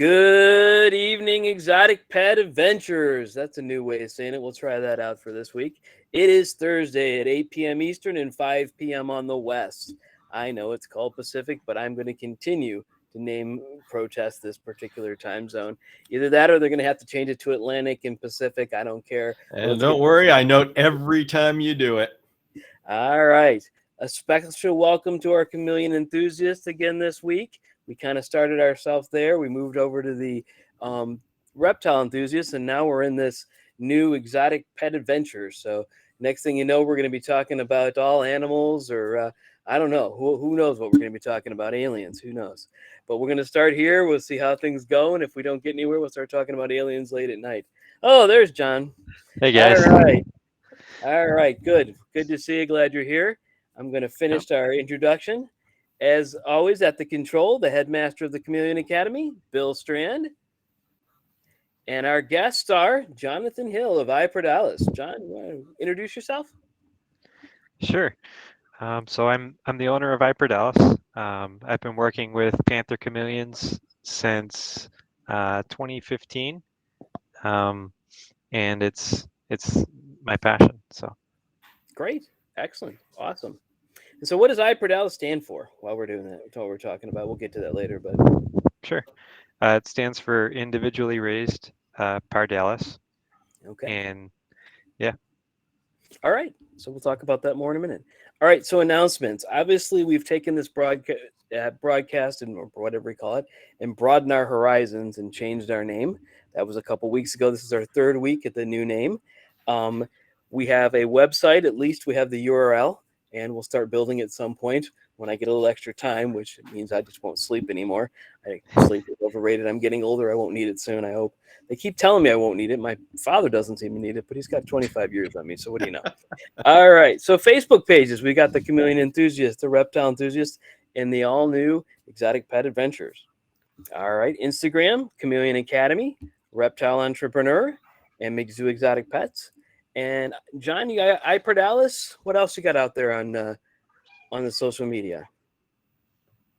Good evening, Exotic Pet Adventures. That's a new way of saying it. We'll try that out for this week. It is Thursday at 8 p.m. Eastern and 5 p.m. on the West. I know it's called Pacific, but I'm going to continue to protest this particular time zone. Either that or they're going to have to change it to Atlantic and Pacific. I don't care. And don't worry, I note every time you do it. All right. A special welcome to our chameleon enthusiasts again this week. We kind of started ourselves there. We moved over to the reptile enthusiasts, and now we're in this new exotic pet adventure. So next thing you know, we're going to be talking about all animals, or I don't know. Who knows what we're going to be talking about? Aliens. Who knows? But we're going to start here. We'll see how things go, and if we don't get anywhere, we'll start talking about aliens late at night. Oh, there's John. Hey, guys. All right. Good to see you. Glad you're here. I'm going to finish our introduction. As always, at the control, the headmaster of the Chameleon Academy, Bill Strand, and our guest star, Jonathan Hill of iProdalis. John, you want to introduce yourself? Sure. So I'm the owner of iProdalis. I've been working with Panther chameleons since 2015, and it's my passion. So great, excellent, awesome. And so what does iProdalis stand for while we're doing that? That's what we're talking about. We'll get to that later, but sure. It stands for individually raised pardalis. Okay. And yeah. All right. So we'll talk about that more in a minute. All right. So announcements. Obviously, we've taken this broadcast and or whatever we call it and broadened our horizons and changed our name. That was a couple weeks ago. This is our third week at the new name. We have a website. At least we have the URL. And we'll start building at some point when I get a little extra time, which means I just won't sleep anymore. Sleep is overrated. I'm getting older. I won't need it soon, I hope. They keep telling me I won't need it. My father doesn't seem to need it, but he's got 25 years on me, so what do you know? All right, so Facebook pages. We got the Chameleon Enthusiast, the Reptile Enthusiast, and the all-new Exotic Pet Adventures. All right, Instagram, Chameleon Academy, Reptile Entrepreneur, and Migzoo Exotic Pets. And John, you got iProdalis. What else you got out there on the social media?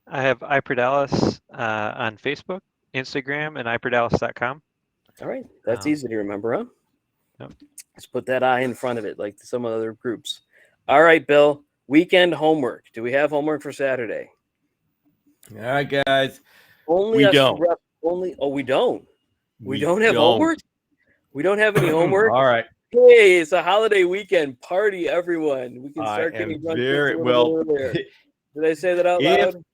I have iProdalis on Facebook, Instagram, and iProdalis.com. All right, that's easy to remember, huh? Yep. Let's put that I in front of it, like some other groups. All right, Bill. Weekend homework. Do we have homework for Saturday? All right, guys. We don't. We don't. We don't have homework. We don't have any homework. All right. Hey, it's a holiday weekend party, everyone. We can start getting drunk very well. Did I say that out loud?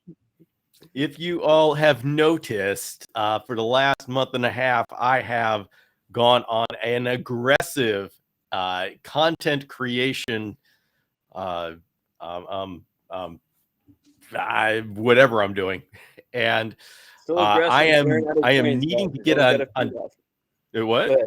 If you all have noticed, for the last month and a half, I have gone on an aggressive content creation, whatever I'm doing, and I am needing to get on what?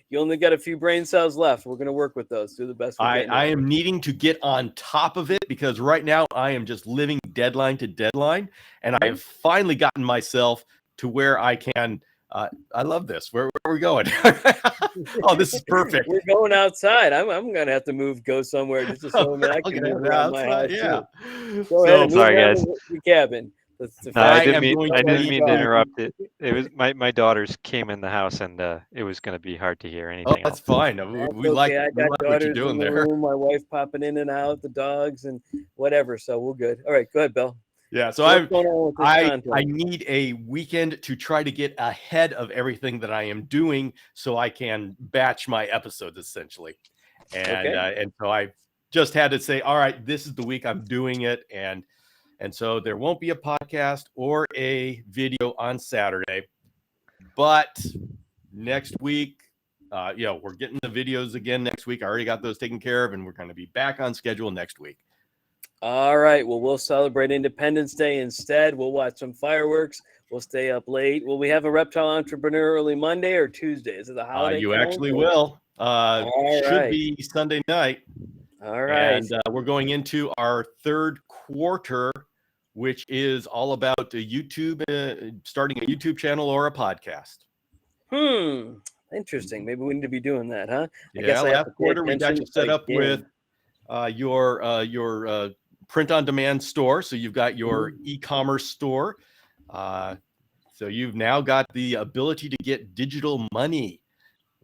You only got a few brain cells left. We're going to work with those. Do the best we can. I am needing to get on top of it because right now I am just living deadline to deadline. And I have finally gotten myself to where I can. I love this. Where are we going? Oh, this is perfect. We're going outside. I'm going to have to go somewhere just so I can move around my house. Yeah. Go ahead and sorry, guys. The cabin. I didn't mean to interrupt it. It was my daughters came in the house and it was going to be hard to hear anything. Oh, that's fine. We like what you're doing there. My wife popping in and out, the dogs and whatever. So we're good. All right, go ahead, Bill. Yeah, so I need a weekend to try to get ahead of everything that I am doing so I can batch my episodes essentially. And so I just had to say, all right, this is the week I'm doing it. And so there won't be a podcast or a video on Saturday, but next week, we're getting the videos again next week. I already got those taken care of, and we're going to be back on schedule next week. All right. Well, we'll celebrate Independence Day instead. We'll watch some fireworks. We'll stay up late. Will we have a Reptile Entrepreneur early Monday or Tuesday? Is it the holiday? You actually will. Should be Sunday night. All right. And we're going into our third quarter, which is all about YouTube, starting a YouTube channel or a podcast. Interesting. Maybe we need to be doing that, huh? Yeah, last quarter we got you set up with your print-on-demand store. So you've got your e-commerce store. So you've now got the ability to get digital money,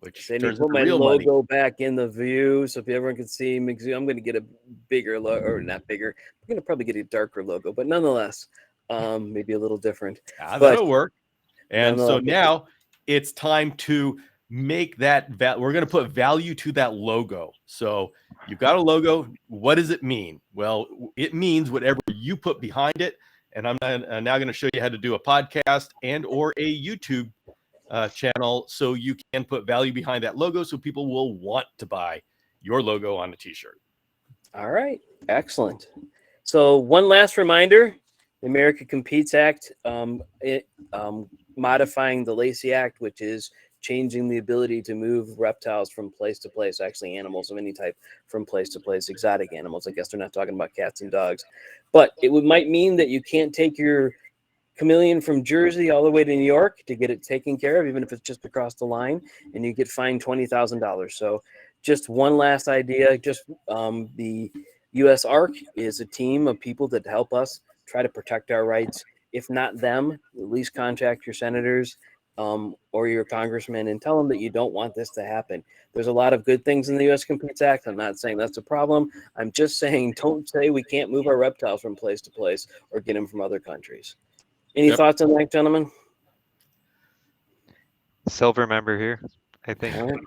which So I need turns to put into my real money. logo back in the view so if everyone can see me. I'm going to get a bigger logo, or not bigger. I'm going to probably get a darker logo, but nonetheless, maybe a little different. That'll work. And so now it's time to make that we're going to put value to that logo. So you've got a logo. What does it mean? Well, it means whatever you put behind it. And I'm now going to show you how to do a podcast and or a YouTube channel so you can put value behind that logo so people will want to buy your logo on a t-shirt. All right. Excellent. So one last reminder, the America Competes Act, modifying the Lacey Act, which is changing the ability to move reptiles from place to place, actually animals of any type from place to place, exotic animals. I guess they're not talking about cats and dogs, but it might mean that you can't take your chameleon from Jersey all the way to New York to get it taken care of, even if it's just across the line, and you get fined $20,000. So just one last idea, just the U.S. ARC is a team of people that help us try to protect our rights. If not them, at least contact your senators or your congressman and tell them that you don't want this to happen. There's a lot of good things in the U.S. Competes Act. I'm not saying that's a problem. I'm just saying don't say we can't move our reptiles from place to place or get them from other countries. Any thoughts on that, gentlemen? Silver member here, I think. All right.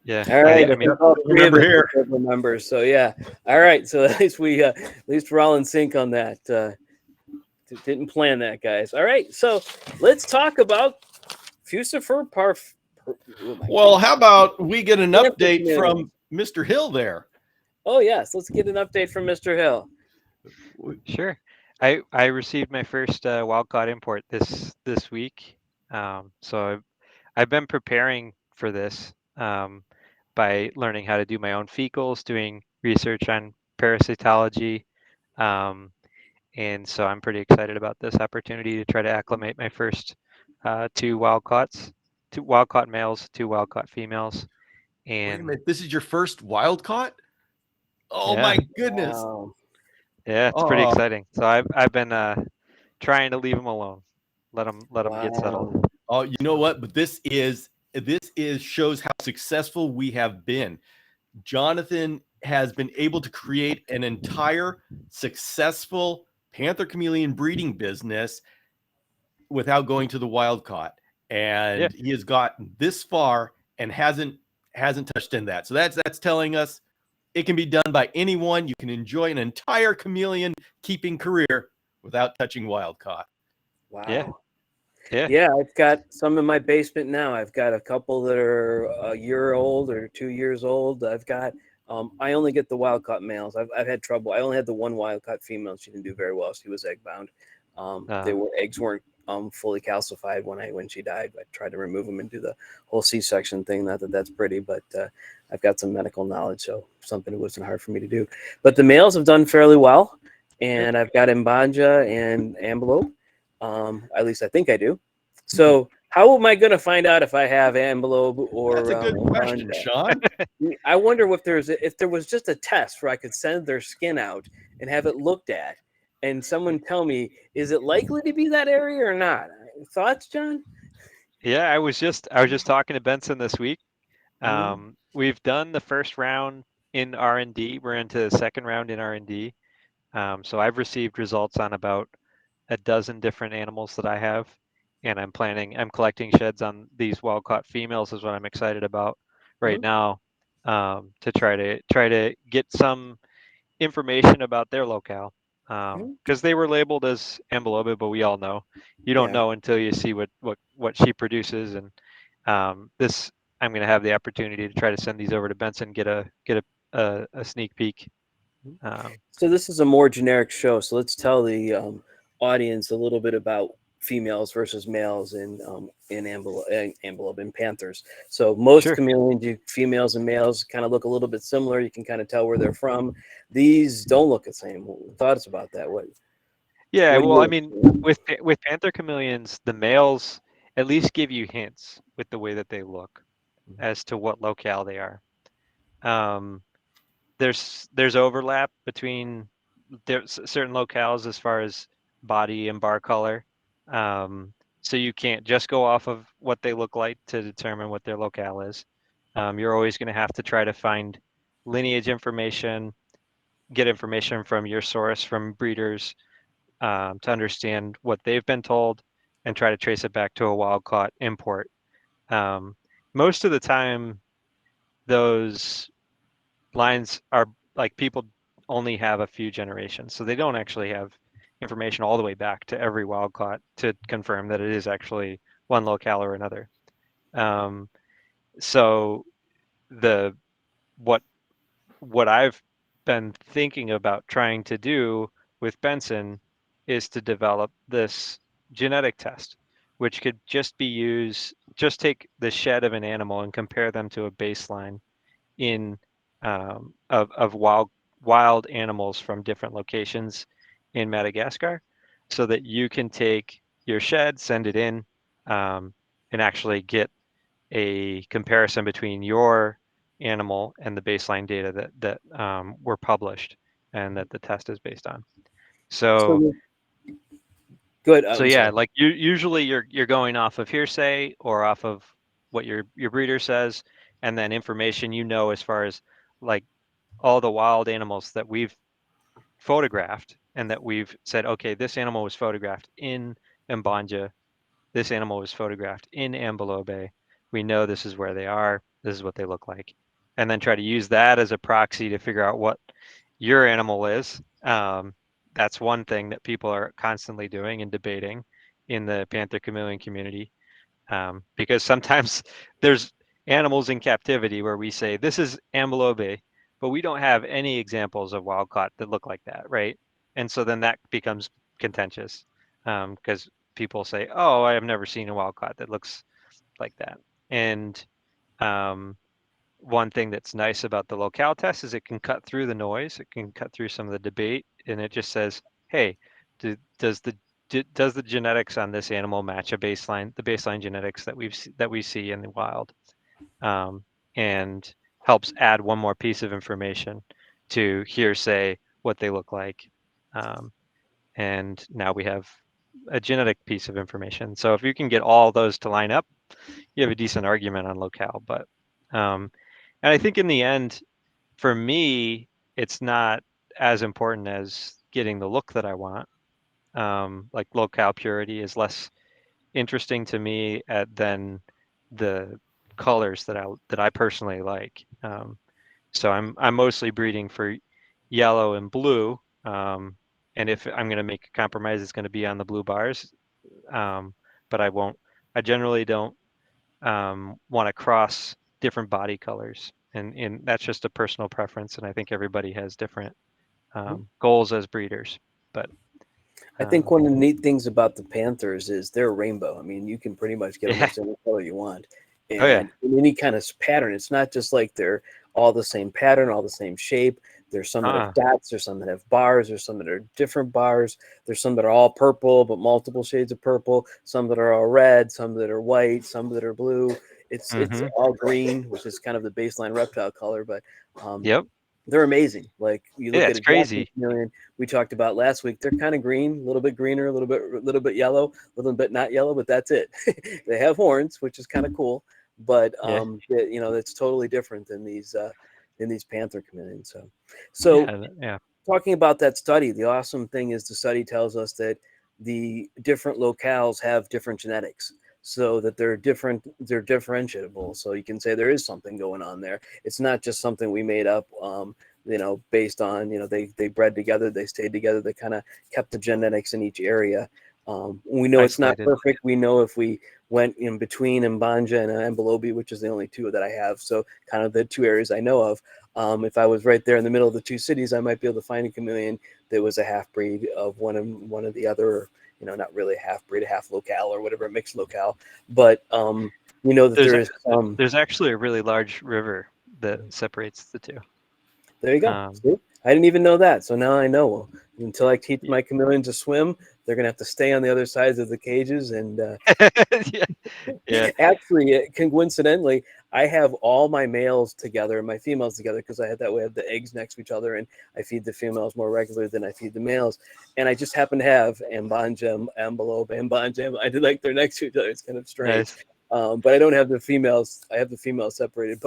Yeah. All right. I mean, remember here. Members. So yeah. All right. So at least we're all in sync on that. Didn't plan that, guys. All right. So let's talk about Fusifer Parf. Well, how about we get an update from Mr. Hill there? Oh yes, let's get an update from Mr. Hill. Sure. I received my first wild-caught import this week. So I've been preparing for this by learning how to do my own fecals, doing research on parasitology. And so I'm pretty excited about this opportunity to try to acclimate my first two wild-caught males, two wild-caught females. And wait a minute, this is your first wild-caught? Oh yeah. My goodness. Wow. Yeah, it's pretty exciting. So I've been trying to leave them alone. Let them get settled. Oh, you know what? But this shows how successful we have been. Jonathan has been able to create an entire successful Panther chameleon breeding business without going to the wild-caught, and he has gotten this far and hasn't touched in that. So that's telling us it can be done by anyone. You can enjoy an entire chameleon keeping career without touching wild-caught. Wow. Yeah, I've got some in my basement now. I've got a couple that are a year old or 2 years old. I've got I only get the wild-caught males. I've had trouble. I only had the one wild-caught female. She didn't do very well. She was egg-bound. Eggs weren't fully calcified when she died. I tried to remove them and do the whole C-section thing. Not that that's pretty, but I've got some medical knowledge, so something that wasn't hard for me to do. But the males have done fairly well, and I've got Mbanja and Ambelope. At least I think I do. So how am I going to find out if I have Ambelope or? That's a good question, Sean. I wonder if there was just a test where I could send their skin out and have it looked at, and someone tell me, is it likely to be that area or not? Thoughts, John? Yeah, I was just talking to Benson this week. We've done the first round in R&D. We're into the second round in R&D. So I've received results on about a dozen different animals that I have, and I'm collecting sheds on these wild-caught females is what I'm excited about right now, to try to get some information about their locale, because they were labeled as Ambelope, but we all know you don't know until you see what she produces, and this I'm going to have the opportunity to try to send these over to Benson, get a sneak peek. So this is a more generic show, so let's tell the audience a little bit about females versus males in Ambelope and Panthers. So most chameleons, females and males, kind of look a little bit similar. You can kind of tell where they're from. These don't look the same. Thoughts about that? I mean, with Panther chameleons, the males at least give you hints with the way that they look as to what locale they are. There's overlap between certain locales as far as body and bar color. So you can't just go off of what they look like to determine what their locale is. You're always going to have to try to find lineage information, get information from your source, from breeders, to understand what they've been told, and try to trace it back to a wild-caught import. Most of the time, those lines are like people only have a few generations, so they don't actually have information all the way back to every wild caught to confirm that it is actually one locale or another. So the what I've been thinking about trying to do with Benson is to develop this genetic test, which could just be used, just take the shed of an animal and compare them to a baseline in of wild animals from different locations in Madagascar, so that you can take your shed, send it in, and actually get a comparison between your animal and the baseline data that were published and that the test is based on. So good. So yeah, like usually you're going off of hearsay or off of what your breeder says, and then information as far as like all the wild animals that we've photographed and that we've said, okay, this animal was photographed in Mbanja, this animal was photographed in Ambelobe. We know this is where they are, this is what they look like, and then try to use that as a proxy to figure out what your animal is. That's one thing that people are constantly doing and debating in the Panther chameleon community, because sometimes there's animals in captivity where we say this is Ambelobe, but we don't have any examples of wild caught that look like that, right? And so then that becomes contentious, because people say, "Oh, I have never seen a wild caught that looks like that." And one thing that's nice about the locale test is it can cut through the noise, it can cut through some of the debate, and it just says, "Hey, does the genetics on this animal match the baseline genetics that we see in the wild?" And helps add one more piece of information to hearsay what they look like. And now we have a genetic piece of information. So if you can get all those to line up, you have a decent argument on locale. But and I think in the end, for me, it's not as important as getting the look that I want. Like locale purity is less interesting to me than the colors that I personally like. So I'm mostly breeding for yellow and blue. And if I'm going to make a compromise, it's going to be on the blue bars. But I generally don't want to cross different body colors. And that's just a personal preference. And I think everybody has different goals as breeders. But I think one of the neat things about the Panthers is they're rainbow. I mean, you can pretty much get almost any color you want. And in any kind of pattern. It's not just like they're all the same pattern, all the same shape. There's some that have dots, there's some that have bars, there's some that are different bars, there's some that are all purple but multiple shades of purple, some that are all red, some that are white, some that are blue. It's all green, which is kind of the baseline reptile color, but they're amazing. Like you look at a crazy chameleon we talked about last week, they're kind of green, a little bit greener, a little bit yellow, a little bit not yellow, but that's it. They have horns, which is kind of cool, but it's totally different than these Panther chameleons. So talking about that study, the awesome thing is the study tells us that the different locales have different genetics, so that they're differentiable. So you can say there is something going on there. It's not just something we made up, based on, they bred together, they stayed together, they kind of kept the genetics in each area. We know it's not perfect. We know if we went in between Mbanja and Ambelobe, which is the only two that I have, so kind of the two areas I know of, if I was right there in the middle of the two cities, I might be able to find a chameleon that was a half breed of one of the other, not really a half breed, a half locale or whatever, a mixed locale. But we know that there's actually a really large river that separates the two. There you go. See? I didn't even know that. So now I know. Until I teach my chameleons to swim, they're gonna have to stay on the other sides of the cages. And yeah. actually, coincidentally, I have all my males together and my females together because I had that way I have the eggs next to each other, and I feed the females more regularly than I feed the males. And I just happen to have Ambanja, Ambalobe, Ambanja. I did like they're next to each other. It's kind of strange. Nice. But I don't have the females. I have the females separated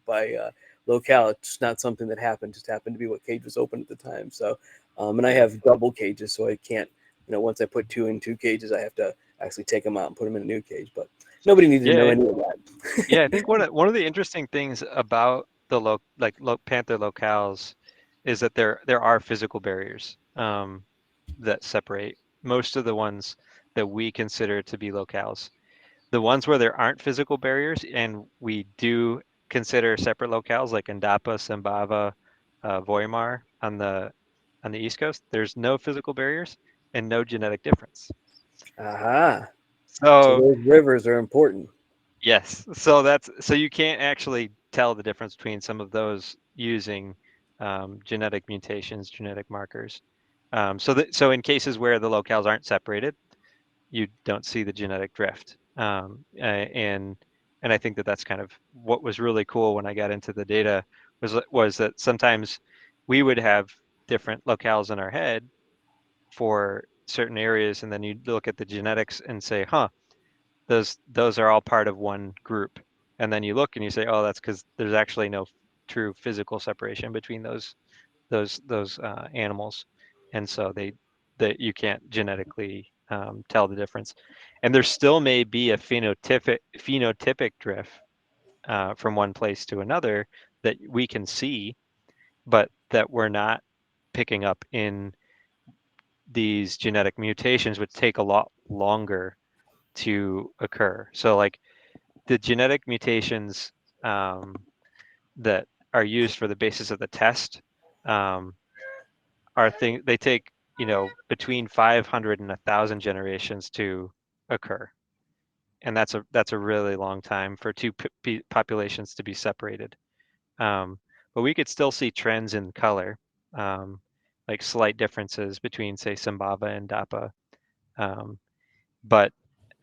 by locale. It's just not something that happened. Just happened to be what cage was open at the time. So, and I have double cages, so I can't. Once I put 2 in 2 cages, I have to actually take them out and put them in a new cage. But nobody needed to know any of that. Yeah, I think one of the interesting things about the Panther locales is that there are physical barriers that separate most of the ones that we consider to be locales. The ones where there aren't physical barriers and we do consider separate locales, like Indapa, Simbava, Voimar on the East Coast, there's no physical barriers and no genetic difference. Aha. So So those rivers are important. yes, so you can't actually tell the difference between some of those using genetic mutations, genetic markers. So in cases where the locales aren't separated, you don't see the genetic drift. And I think that's kind of what was really cool when I got into the data was that sometimes we would have different locales in our head for certain areas, and then you look at the genetics and say, huh, those are all part of one group. And then you look and you say, oh, that's because there's actually no true physical separation between those animals, and so that you can't genetically tell the difference. And there still may be a phenotypic drift from one place to another that we can see, but that we're not picking up in these genetic mutations, which take a lot longer to occur. So like the genetic mutations that are used for the basis of the test they take between 500 and 1,000 generations to occur, and that's a really long time for two populations to be separated. But we could still see trends in color, like slight differences between, say, Simbava and Dapa. But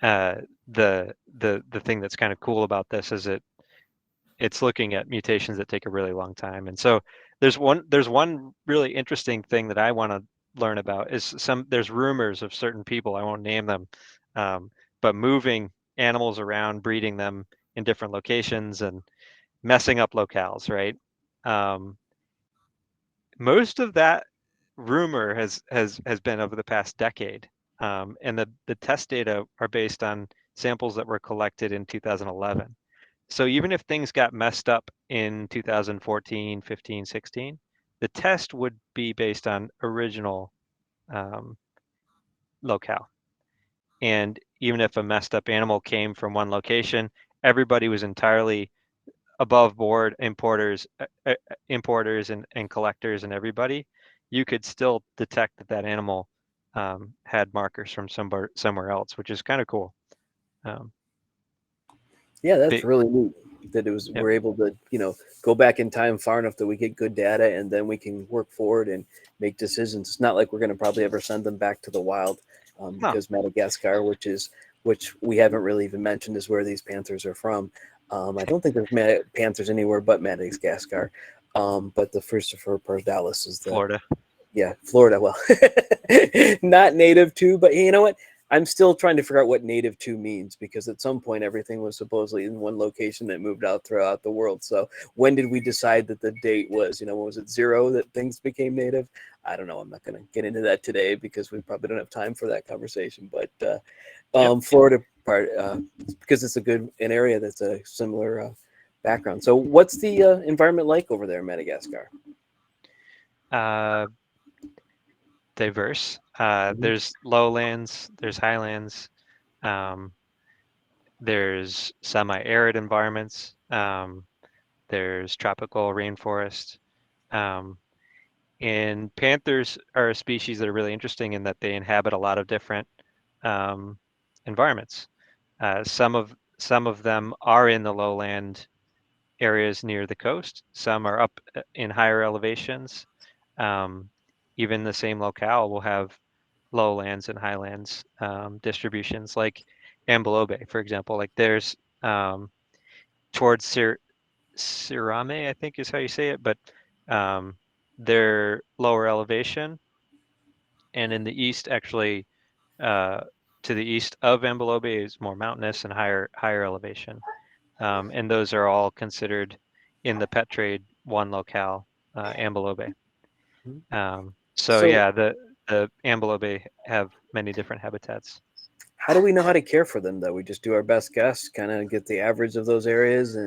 the thing that's kind of cool about this is it's looking at mutations that take a really long time. And so there's one really interesting thing that I want to learn about is there's rumors of certain people, I won't name them, but moving animals around, breeding them in different locations and messing up locales, right? Most of that rumor has been over the past decade. And the test data are based on samples that were collected in 2011. So even if things got messed up in 2014, 15, 16, the test would be based on original locale. And even if a messed up animal came from one location, everybody was entirely above board, importers and collectors and everybody. You could still detect that animal had markers from somewhere else, which is kind of cool. Yeah, that's really neat that Yep. we're able to, go back in time far enough that we get good data and then we can work forward and make decisions. It's not like we're going to probably ever send them back to the wild because Madagascar, which we haven't really even mentioned, is where these panthers are from. I don't think there's panthers anywhere but Madagascar. But the Furcifer pardalis is Florida. Yeah, Florida. Well, not native to, but you know what? I'm still trying to figure out what native to means because at some point everything was supposedly in one location that moved out throughout the world. So when did we decide that the date was, when was it 0 that things became native? I don't know. I'm not going to get into that today because we probably don't have time for that conversation. But Florida part, because it's an area that's a similar background. So what's the environment like over there in Madagascar? Diverse. There's lowlands, there's highlands, there's semi-arid environments, there's tropical rainforest. And panthers are a species that are really interesting in that they inhabit a lot of different environments. Some of them are in the lowland areas near the coast. Some are up in higher elevations. Even the same locale will have lowlands and highlands distributions, like Ambelobe, for example. Like there's towards Sirame, I think is how you say it, but they're lower elevation, and in the east, actually, to the east of Ambelobe is more mountainous and higher elevation, and those are all considered in the pet trade one locale, Ambelobe. So yeah, the Ambelobe have many different habitats. How do we know how to care for them, though? We just do our best guess, kind of get the average of those areas,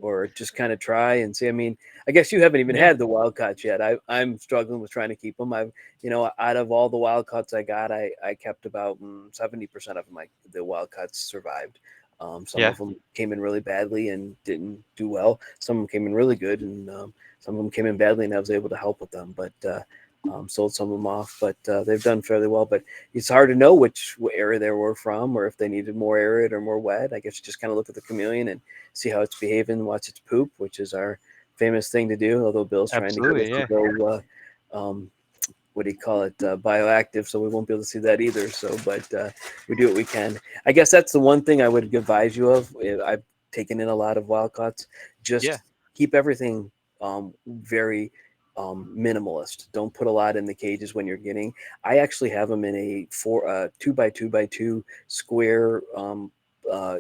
or just kind of try and see. I mean, I guess you haven't even had the wild caught yet. I'm struggling with trying to keep them. Out of all the wild caughts I got, I kept about 70% of them. The wild caughts survived. Some of them came in really badly and didn't do well. Some of them came in really good, and some of them came in badly, and I was able to help with them. But sold some of them off, but they've done fairly well. But it's hard to know which area they were from, or if they needed more arid or more wet. I guess you just kind of look at the chameleon and see how it's behaving, watch its poop, which is our famous thing to do. Although Bill's trying to get us to go, what do you call it, bioactive, so we won't be able to see that either. So, but we do what we can. I guess that's the one thing I would advise you of. I've taken in a lot of wild caughts. Just keep everything very minimalist. Don't put a lot in the cages when you're getting. I actually have them in a 2x2x2 square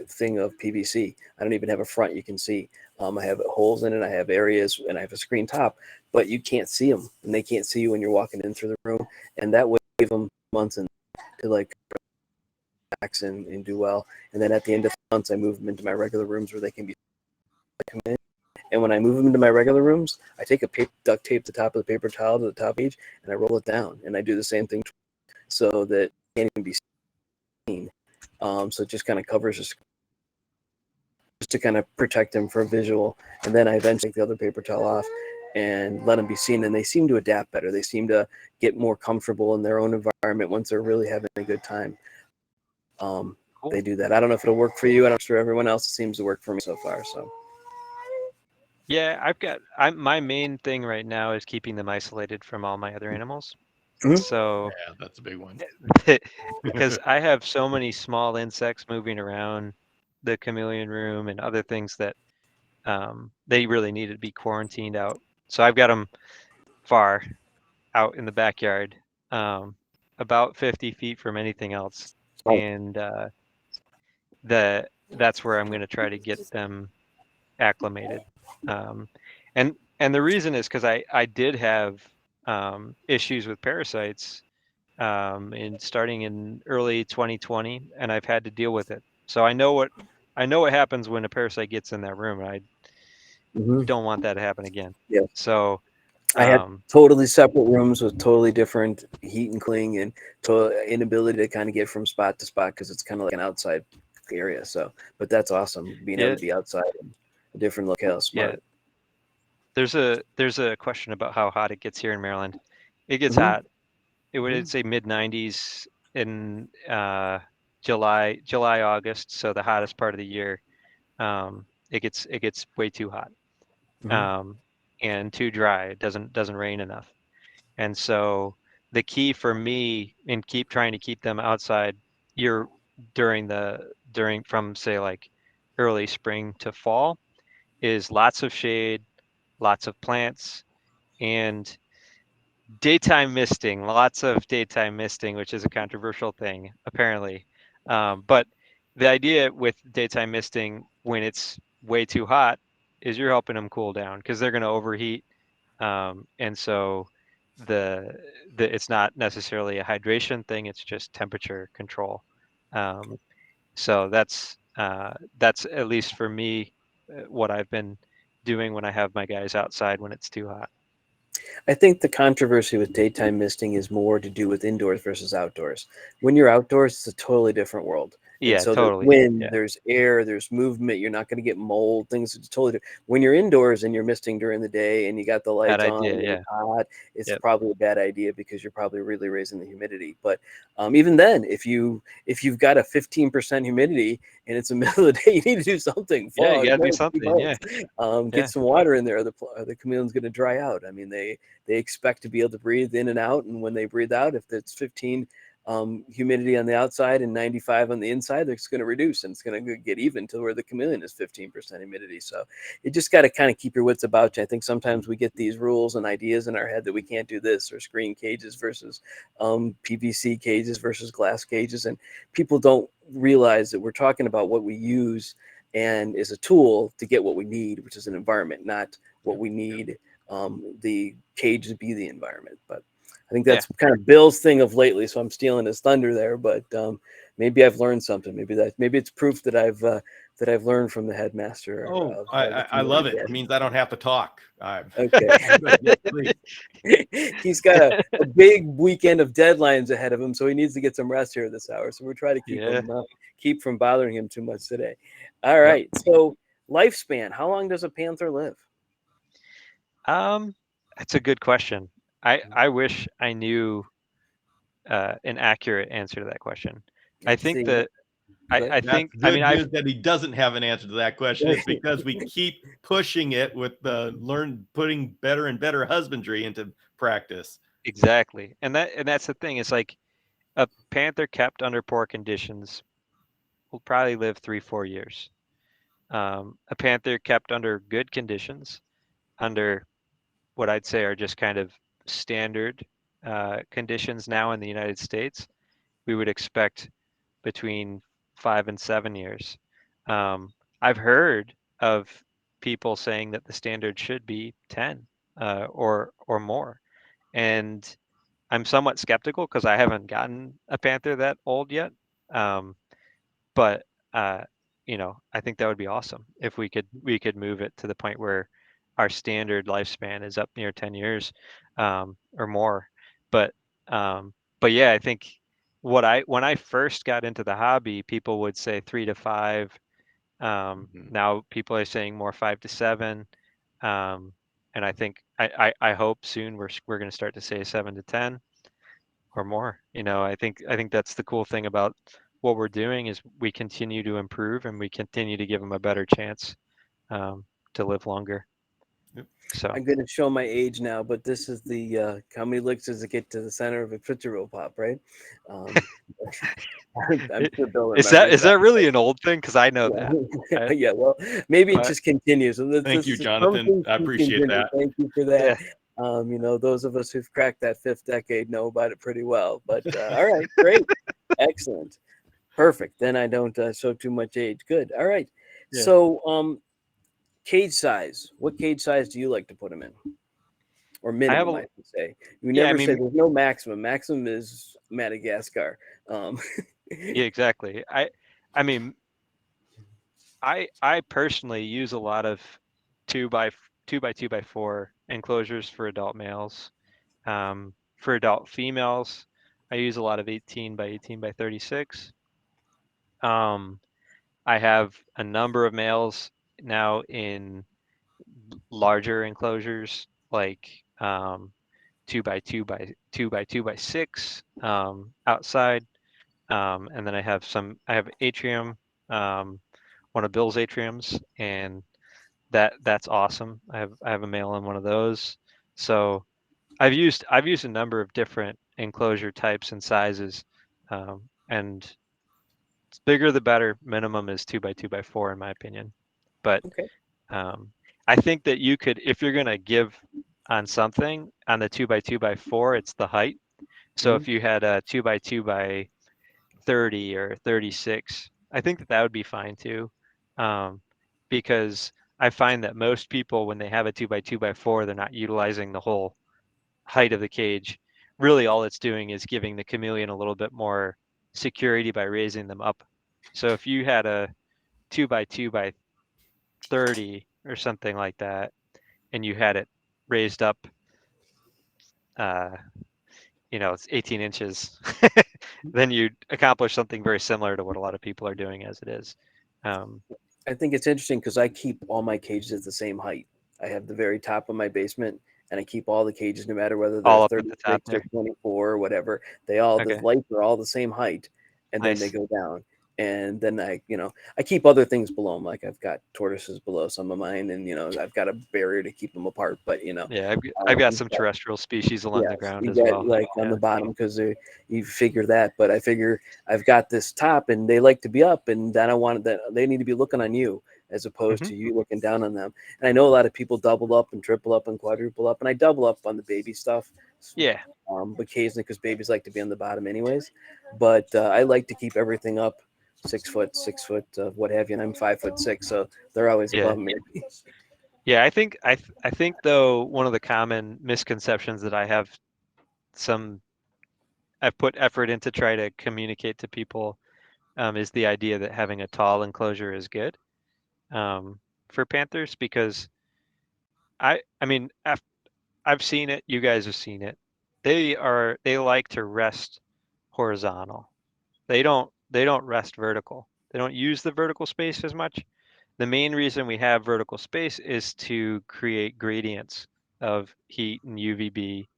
thing of PVC. I don't even have a front you can see. I have holes in it. I have areas, and I have a screen top, but you can't see them, and they can't see you when you're walking in through the room. And that way, give them months and to like relax and do well. And then at the end of the months, I move them into my regular rooms where they can be come in. And when I move them into my regular rooms, I take a duct tape the top of the paper towel to the top page, and I roll it down. And I do the same thing so that it can't even be seen. So it just kind of covers just to kind of protect them for a visual. And then I eventually take the other paper towel off and let them be seen. And they seem to adapt better. They seem to get more comfortable in their own environment once they're really having a good time. Cool. They do that. I don't know if it'll work for you. I'm sure everyone else. It seems to work for me so far. So. Yeah, my main thing right now is keeping them isolated from all my other animals. So yeah, that's a big one. Because I have so many small insects moving around the chameleon room and other things that they really need to be quarantined out. So I've got them far out in the backyard, about 50 feet from anything else, and that's where I'm going to try to get them acclimated. And the reason is because I did have issues with parasites starting in early 2020, and I've had to deal with it. So I know what happens when a parasite gets in that room. I don't want that to happen again. Yeah. So I had totally separate rooms with totally different heat and cooling and inability to kind of get from spot to spot because it's kind of like an outside area. So, but that's awesome being able to be outside in a different locale. Smart. Yeah. There's a question about how hot it gets here in Maryland. It gets hot. It would say mid 90s in July, August. So the hottest part of the year. It gets way too hot. And too dry. It doesn't rain enough. And so the key for me in trying to keep them outside from say like early spring to fall is lots of shade, lots of plants, and daytime misting, lots of daytime misting, which is a controversial thing apparently. But the idea with daytime misting when it's way too hot is you're helping them cool down because they're going to overheat. And so it's not necessarily a hydration thing, it's just temperature control. So that's at least for me what I've been doing when I have my guys outside when it's too hot. I think the controversy with daytime misting is more to do with indoors versus outdoors. When you're outdoors, it's a totally different world. Yeah, so totally. There's wind, there's air, there's movement. You're not going to get mold. Things are totally different. When you're indoors and you're misting during the day and you got the lights on and it's hot, it's probably a bad idea because you're probably really raising the humidity. But even then, if you've got a 15% humidity and it's the middle of the day, you need to do something. You got to do something. Get some water in there. The chameleon's going to dry out. I mean, they expect to be able to breathe in and out, and when they breathe out, if it's 15 humidity on the outside and 95 on the inside, it's going to reduce, and it's going to get even to where the chameleon is 15% humidity. So you just got to kind of keep your wits about you. I think sometimes we get these rules and ideas in our head that we can't do this, or screen cages versus PVC cages versus glass cages, and people don't realize that we're talking about what we use and is a tool to get what we need, which is an environment, not what we need the cage to be the environment. But I think that's kind of Bill's thing of lately, so I'm stealing his thunder there. But maybe I've learned something. Maybe it's proof that I've learned from the headmaster. Oh, I love it. It means I don't have to talk. Okay. He's got a big weekend of deadlines ahead of him, so he needs to get some rest here this hour. So we're trying to keep from bothering him too much today. All right. So lifespan. How long does a panther live? That's a good question. I wish I knew an accurate answer to that question. I think that I think good news that he doesn't have an answer to that question is because we keep pushing it with putting better and better husbandry into practice. Exactly. And that's the thing. It's like a panther kept under poor conditions will probably live 3-4 years. A panther kept under good conditions, under what I'd say are just kind of standard conditions now in the United States, we would expect between 5 and 7 years. I've heard of people saying that the standard should be 10 or more, and I'm somewhat skeptical because I haven't gotten a panther that old yet. But I think that would be awesome if we could move it to the point where our standard lifespan is up near 10 years or more. But yeah, I think when I first got into the hobby, people would say 3 to 5. Now people are saying more 5 to 7. And I think I hope soon we're going to start to say 7 to 10 or more. I think that's the cool thing about what we're doing is we continue to improve and we continue to give them a better chance to live longer. So I'm going to show my age now, but this is the how many licks does it get to the center of a Tootsie Roll Pop, right? I'm sure Bill is that really an old thing? Because I know that. Yeah, well, maybe it just continues. Thank you, Jonathan. I appreciate that. Thank you for that. Yeah. Those of us who've cracked that 5th decade know about it pretty well. But all right, great, excellent, perfect. Then I don't show too much age. Good. All right. Yeah. So, cage size. What cage size do you like to put them in? Or minimum, I should say. You never say there's no maximum. Maximum is Madagascar. Yeah, exactly. I mean, I personally use a lot of 2x2x4 enclosures for adult males. For adult females, I use a lot of 18x18x36. I have a number of males now in larger enclosures, like 2x2x2x6 outside, and then I have atrium, one of Bill's atriums, and that's awesome. I have a male in one of those. So I've used a number of different enclosure types and sizes, and it's bigger the better. Minimum is 2x2x4 in my opinion, but I think that you could, if you're gonna give on something on the 2x2x4, it's the height. So if you had a 2x2x30 or 36, I think that would be fine too, because I find that most people, when they have a 2x2x4, they're not utilizing the whole height of the cage. Really, all it's doing is giving the chameleon a little bit more security by raising them up. So if you had a 2x2x30 or something like that, and you had it raised up, it's 18 inches, then you'd accomplish something very similar to what a lot of people are doing as it is. I think it's interesting because I keep all my cages at the same height. I have the very top of my basement, and I keep all the cages, no matter whether they're 36 or 24 or whatever. The lights are all the same height, and then they go down. And then I keep other things below them. Like I've got tortoises below some of mine, and I've got a barrier to keep them apart. But yeah, I've got some terrestrial species along the ground you as get well. like on the bottom because you figure that. But I figure I've got this top, and they like to be up, and then I want that they need to be looking on you as opposed to you looking down on them. And I know a lot of people double up and triple up and quadruple up, and I double up on the baby stuff. Yeah. Occasionally because babies like to be on the bottom anyways. But I like to keep everything up 6 foot, what have you, and I'm 5'6", so they're always above me. Yeah, I think though one of the common misconceptions that I've put effort into try to communicate to people is the idea that having a tall enclosure is good for panthers, because I mean I've seen it, you guys have seen it. They like to rest horizontal. They don't rest vertical. They don't use the vertical space as much. The main reason we have vertical space is to create gradients of heat and UVB.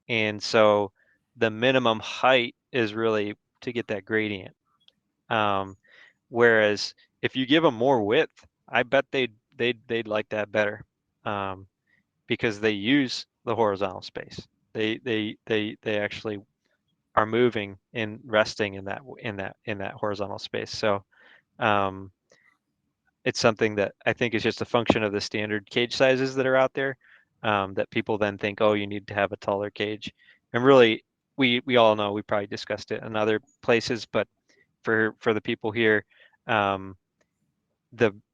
And so the minimum height is really to get that gradient. Whereas if you give them more width, I bet they'd like that better, because they use the horizontal space. They actually are moving and resting in that horizontal space. So it's something that I think is just a function of the standard cage sizes that are out there, that people then think, oh, you need to have a taller cage. And really, we all know, we probably discussed it in other places, but for the people here, the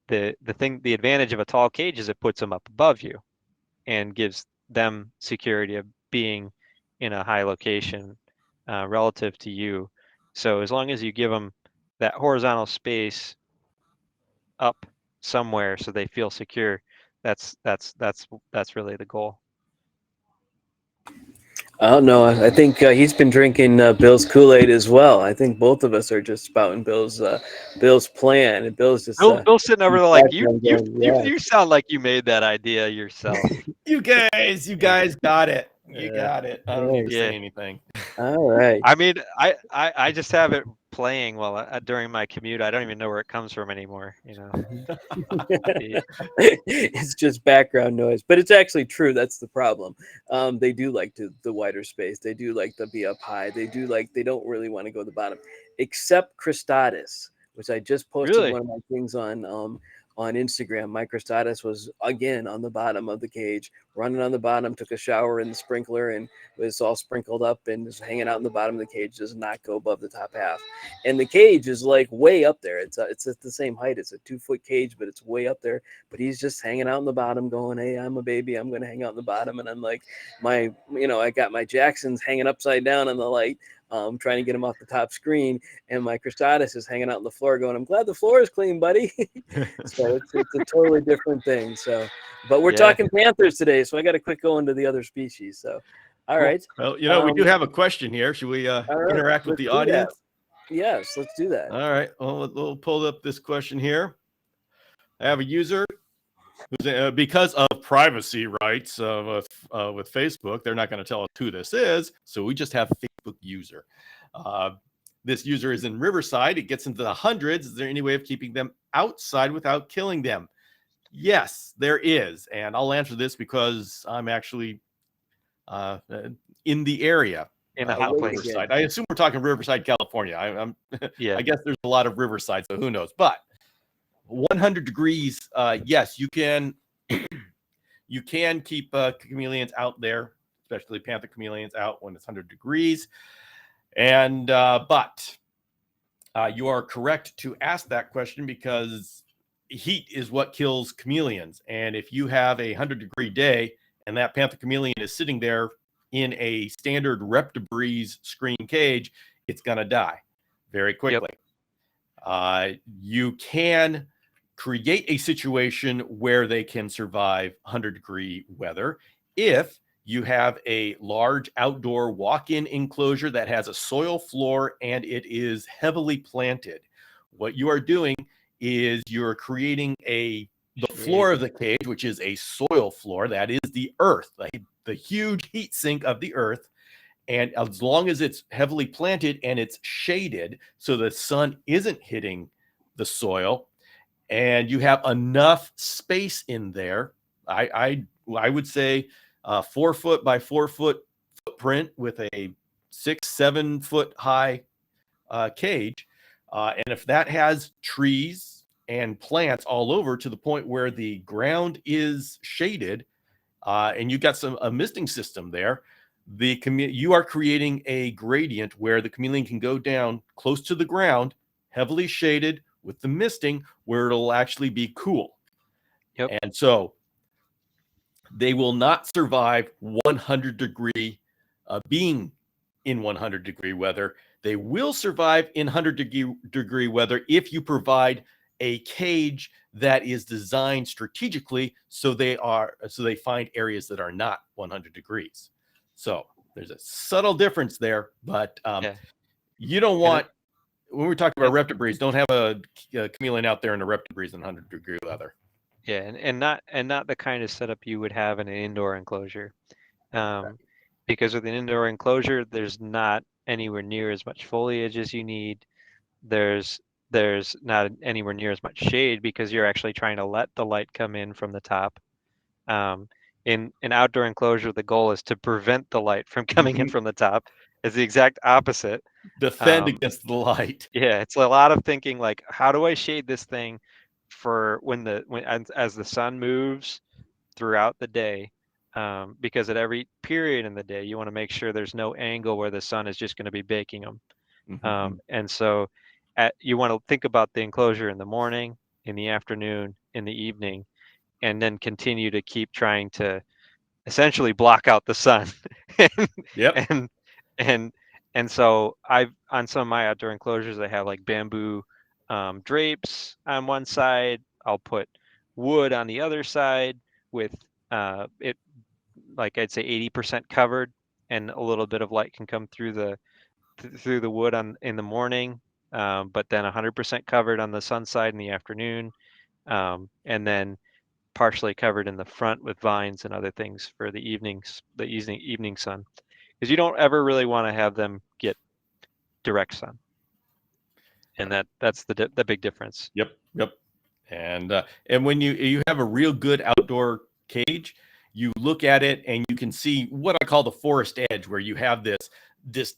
advantage of a tall cage is it puts them up above you and gives them security of being in a high location relative to you. So as long as you give them that horizontal space up somewhere so they feel secure, that's really the goal. I don't know. I think he's been drinking Bill's Kool-Aid as well. I think both of us are just spouting Bill's plan, and Bill's just Bill's sitting over there like yeah. you sound like you made that idea yourself. You guys got it. You got it. I don't need to say anything. All right. I mean, I just have it playing while during my commute. I don't even know where it comes from anymore. It's just background noise, but it's actually true. That's the problem. They do like the wider space. They do like to be up high. They don't really want to go to the bottom, except Cristatus, which I just posted Really? one of my things on Instagram. My Cristatus was again on the bottom of the cage, running on the bottom, took a shower in the sprinkler, and was all sprinkled up and is hanging out in the bottom of the cage, does not go above the top half. And the cage is like way up there. It's at the same height. It's a 2-foot cage, but it's way up there. But he's just hanging out in the bottom going, hey, I'm a baby. I'm going to hang out in the bottom. And I'm like, I got my Jacksons hanging upside down on the light, trying to get him off the top screen. And my Cristatus is hanging out on the floor going, I'm glad the floor is clean, buddy. So it's a totally different thing. So, but we're talking Panthers today, so I got to quick go into the other species. So, all right. Well, we do have a question here. Should we interact with the audience? Yes, let's do that. All right. Well, we'll pull up this question here. I have a user who's because of privacy rights with Facebook, they're not going to tell us who this is. So we just have Facebook user. This user is in Riverside. It gets into the hundreds. Is there any way of keeping them outside without killing them? Yes, there is. And I'll answer this because I'm actually in the area. In a hot place. Riverside. I assume we're talking Riverside, California. I guess there's a lot of Riverside, so who knows? But 100 degrees, yes, you can keep chameleons out there, especially panther chameleons out when it's 100 degrees. And but you are correct to ask that question because heat is what kills chameleons. And if you have a 100-degree day and that panther chameleon is sitting there in a standard Reptibreeze screen cage, it's going to die very quickly. Yep. You can create a situation where they can survive 100-degree weather if you have a large outdoor walk-in enclosure that has a soil floor and it is heavily planted. What you are doing is you're creating the floor of the cage, which is a soil floor, that is the earth, the huge heat sink of the earth, And as long as it's heavily planted and it's shaded so the sun isn't hitting the soil, and you have enough space in there, I would say 4 foot by 4 foot footprint with a 6-7 foot high cage. And if that has trees and plants all over to the point where the ground is shaded, and you've got a misting system there, you are creating a gradient where the chameleon can go down close to the ground, heavily shaded with the misting, where it'll actually be cool. Yep. And so they will not survive 100-degree being in 100-degree weather. They will survive in 100-degree weather if you provide a cage that is designed strategically so they find areas that are not 100 degrees. So there's a subtle difference there, but you don't want, when we're talking about reptibreeze, don't have a chameleon out there in a reptibreeze in 100-degree weather. Yeah, and not the kind of setup you would have in an indoor enclosure, because with an indoor enclosure, there's not anywhere near as much foliage as you need. There's not anywhere near as much shade because you're actually trying to let the light come in from the top. In an outdoor enclosure, the goal is to prevent the light from coming in from the top. It's the exact opposite. Defend against the light. Yeah, it's a lot of thinking like, how do I shade this thing for as the sun moves throughout the day? Because at every period in the day, you want to make sure there's no angle where the sun is just going to be baking them. And so you want to think about the enclosure in the morning, in the afternoon, in the evening, and then continue to keep trying to essentially block out the sun. Yep. And so on some of my outdoor enclosures, I have like bamboo drapes on one side. I'll put wood on the other side with it, like I'd say 80% covered, and a little bit of light can come through the wood in the morning, but then 100% covered on the sun side in the afternoon, and then partially covered in the front with vines and other things for the evening sun, because you don't ever really want to have them get direct sun, and that's the big difference. Yep. And when you have a real good outdoor cage, you look at it and you can see what I call the forest edge, where you have this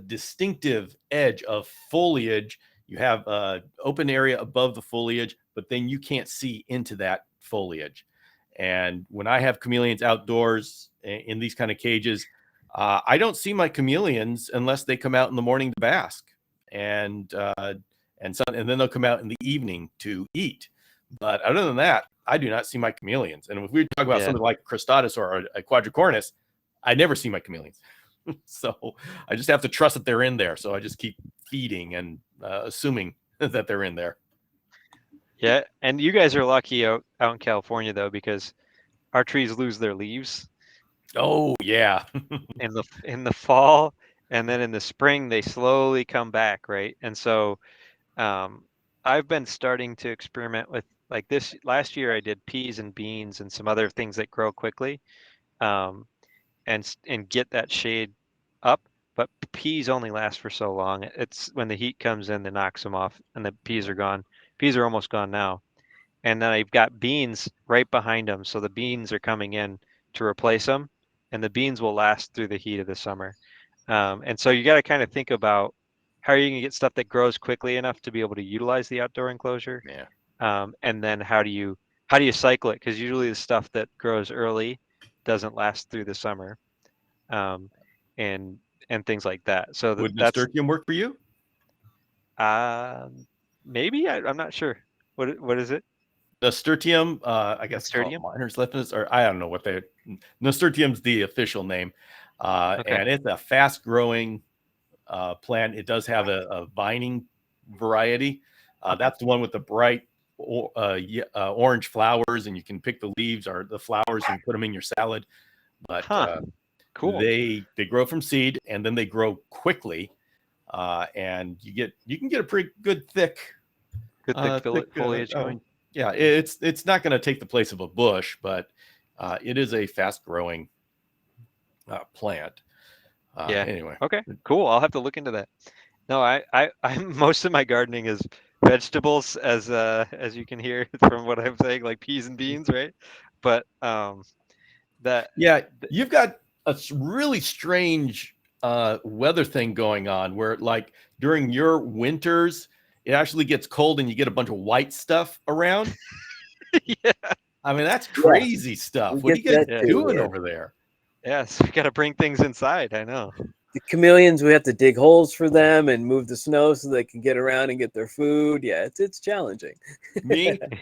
distinctive edge of foliage. You have an open area above the foliage, but then you can't see into that foliage. And when I have chameleons outdoors in these kind of cages, I don't see my chameleons unless they come out in the morning to bask, and then they'll come out in the evening to eat. But other than that, I do not see my chameleons. And if we talk about something like Cristatus or a quadricornis, I never see my chameleons. So I just have to trust that they're in there. So I just keep feeding and assuming that they're in there. Yeah, and you guys are lucky out in California though, because our trees lose their leaves. Oh yeah. in the fall, and then in the spring they slowly come back, right? And so I've been starting to experiment with, like, this last year I did peas and beans and some other things that grow quickly, and get that shade up. But peas only last for so long. It's when the heat comes in that knocks them off, and the peas are gone. Peas are almost gone now. And then I've got beans right behind them, so the beans are coming in to replace them, and the beans will last through the heat of the summer. And so you got to kind of think about how are you going to get stuff that grows quickly enough to be able to utilize the outdoor enclosure. And then how do you cycle it? Because usually the stuff that grows early doesn't last through the summer, and things like that. So would nasturtium work for you? Maybe. I'm not sure. What is it? Nasturtium, I guess miners lepidus, or I don't know what nasturtium's the official name. And it's a fast growing plant. It does have a vining variety. That's the one with the bright orange flowers, and you can pick the leaves or the flowers and put them in your salad. But cool. They grow from seed, and then they grow quickly, and you can get a pretty good thick foliage going. Yeah, it's not going to take the place of a bush, but it is a fast growing plant. Anyway. Okay. Cool. I'll have to look into that. No, I'm most of my gardening is vegetables, as you can hear from what I'm saying, like peas and beans, right? But that you've got a really strange weather thing going on where, like, during your winters, it actually gets cold and you get a bunch of white stuff around. Yeah. I mean, that's crazy stuff. What are you guys doing over there? Yes, we got to bring things inside. I know. The chameleons, we have to dig holes for them and move the snow so they can get around and get their food. Yeah, it's challenging.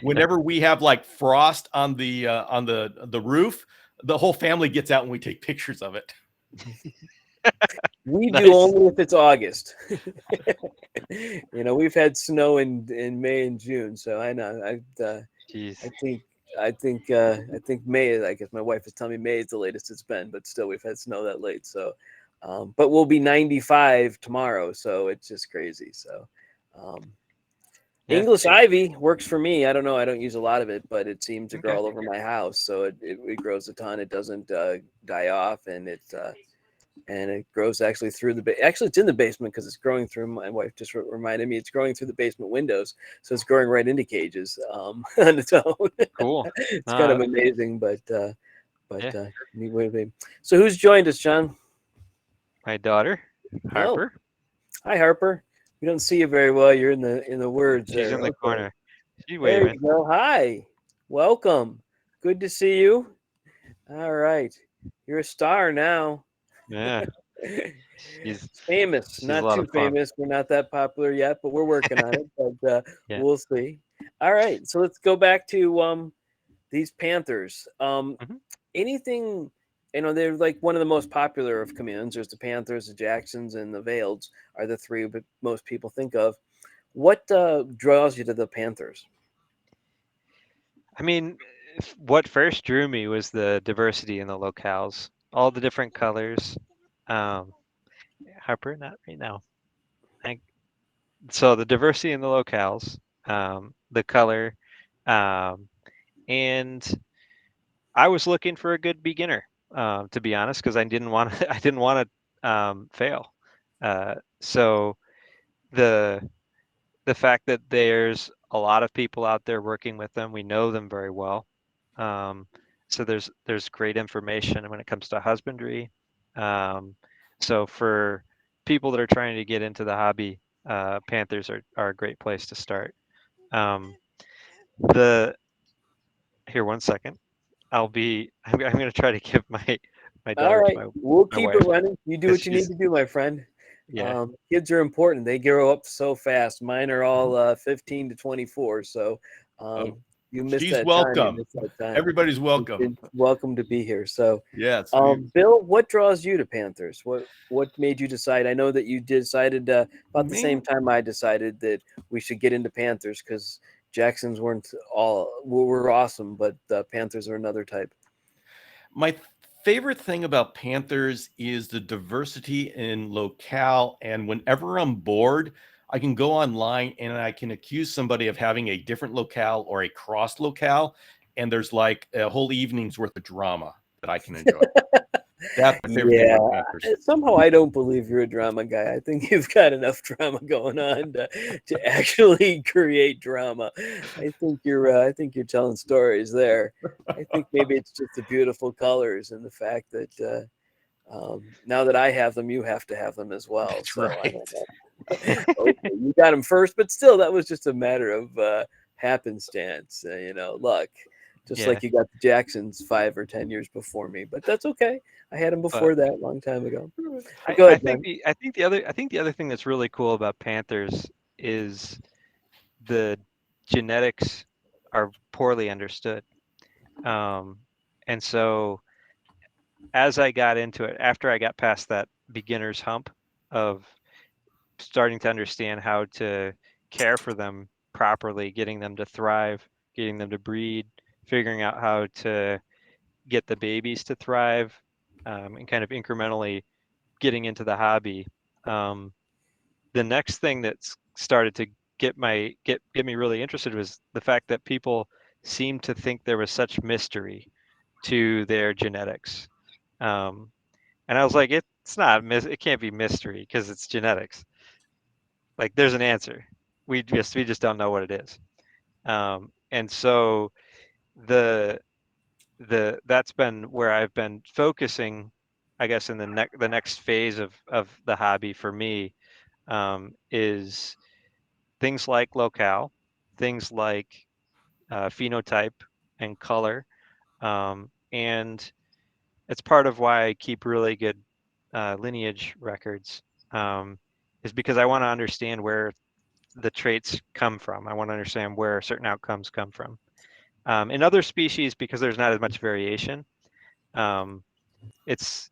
Whenever we have like frost on the roof, the whole family gets out and we take pictures of it. We do only if it's August. We've had snow in May and June, so I know. I think May. I guess my wife is telling me May is the latest it's been, but still, we've had snow that late. So, but we'll be 95 tomorrow, so it's just crazy. So, English ivy works for me. I don't know. I don't use a lot of it, but it seems to grow all over my house. So it grows a ton. It doesn't die off, and it grows actually through actually it's in the basement because it's growing through. My wife just reminded me it's growing through the basement windows, so it's growing right into cages on its own. Cool. It's kind of amazing, but neat way to be. So who's joined us, John? My daughter, Harper. Oh. Hi, Harper. We don't see you very well. You're in the words. She's in the corner. She's waving. There you go. Hi, welcome. Good to see you. All right, you're a star now. Yeah. She's famous, not too famous. We're not that popular yet, but we're working on it. But we'll see. All right, so let's go back to these Panthers. Anything, they're like one of the most popular of chameleons. There's the Panthers, the Jacksons, and the Veileds are the three that most people think of. What draws you to the Panthers? I mean, what first drew me was the diversity in the locales, all the different colors. Harper, not right now. So the diversity in the locales, the color, and I was looking for a good beginner, to be honest, because I didn't want to fail. So the fact that there's a lot of people out there working with them, we know them very well. So there's great information when it comes to husbandry. So for people that are trying to get into the hobby, Panthers are a great place to start. Here, 1 second. I'm going to try to give my daughter. All right, we'll keep it running. You do what you need to do, my friend. Yeah. Kids are important. They grow up so fast. Mine are all 15 to 24. So you missed that welcome. time. Everybody's welcome. Welcome to be here. So yes. Bill, what draws you to Panthers? What made you decide? I know that you decided about the same time I decided that we should get into Panthers because Jacksons were awesome, but Panthers are another type. My favorite thing about Panthers is the diversity in locale, and whenever I'm bored, I can go online and I can accuse somebody of having a different locale or a cross locale, and there's like a whole evening's worth of drama that I can enjoy. That's my favorite thing about Panthers. Somehow I don't believe you're a drama guy. I think you've got enough drama going on to actually create drama. I think you're telling stories there. I think maybe it's just the beautiful colors and the fact that now that I have them, you have to have them as well. That's so right. Okay, you got them first, but still, that was just a matter of happenstance. Luck. Just like you got the Jacksons 5 or 10 years before me, but that's okay. I had them before that, a long time ago. Go ahead, I think the other thing that's really cool about Panthers is the genetics are poorly understood, and so as I got into it, after I got past that beginner's hump of starting to understand how to care for them properly, getting them to thrive, getting them to breed, figuring out how to get the babies to thrive, and kind of incrementally getting into the hobby. The next thing that's started to get me really interested was the fact that people seem to think there was such mystery to their genetics. And I was like, it's not it can't be mystery because it's genetics. Like there's an answer. We just don't know what it is. And so the that's been where I've been focusing, I guess, in the next phase of the hobby for me, is things like locale, things like phenotype and color, and it's part of why I keep really good lineage records, is because I want to understand where the traits come from. I want to understand where certain outcomes come from. In other species, because there's not as much variation, um, it's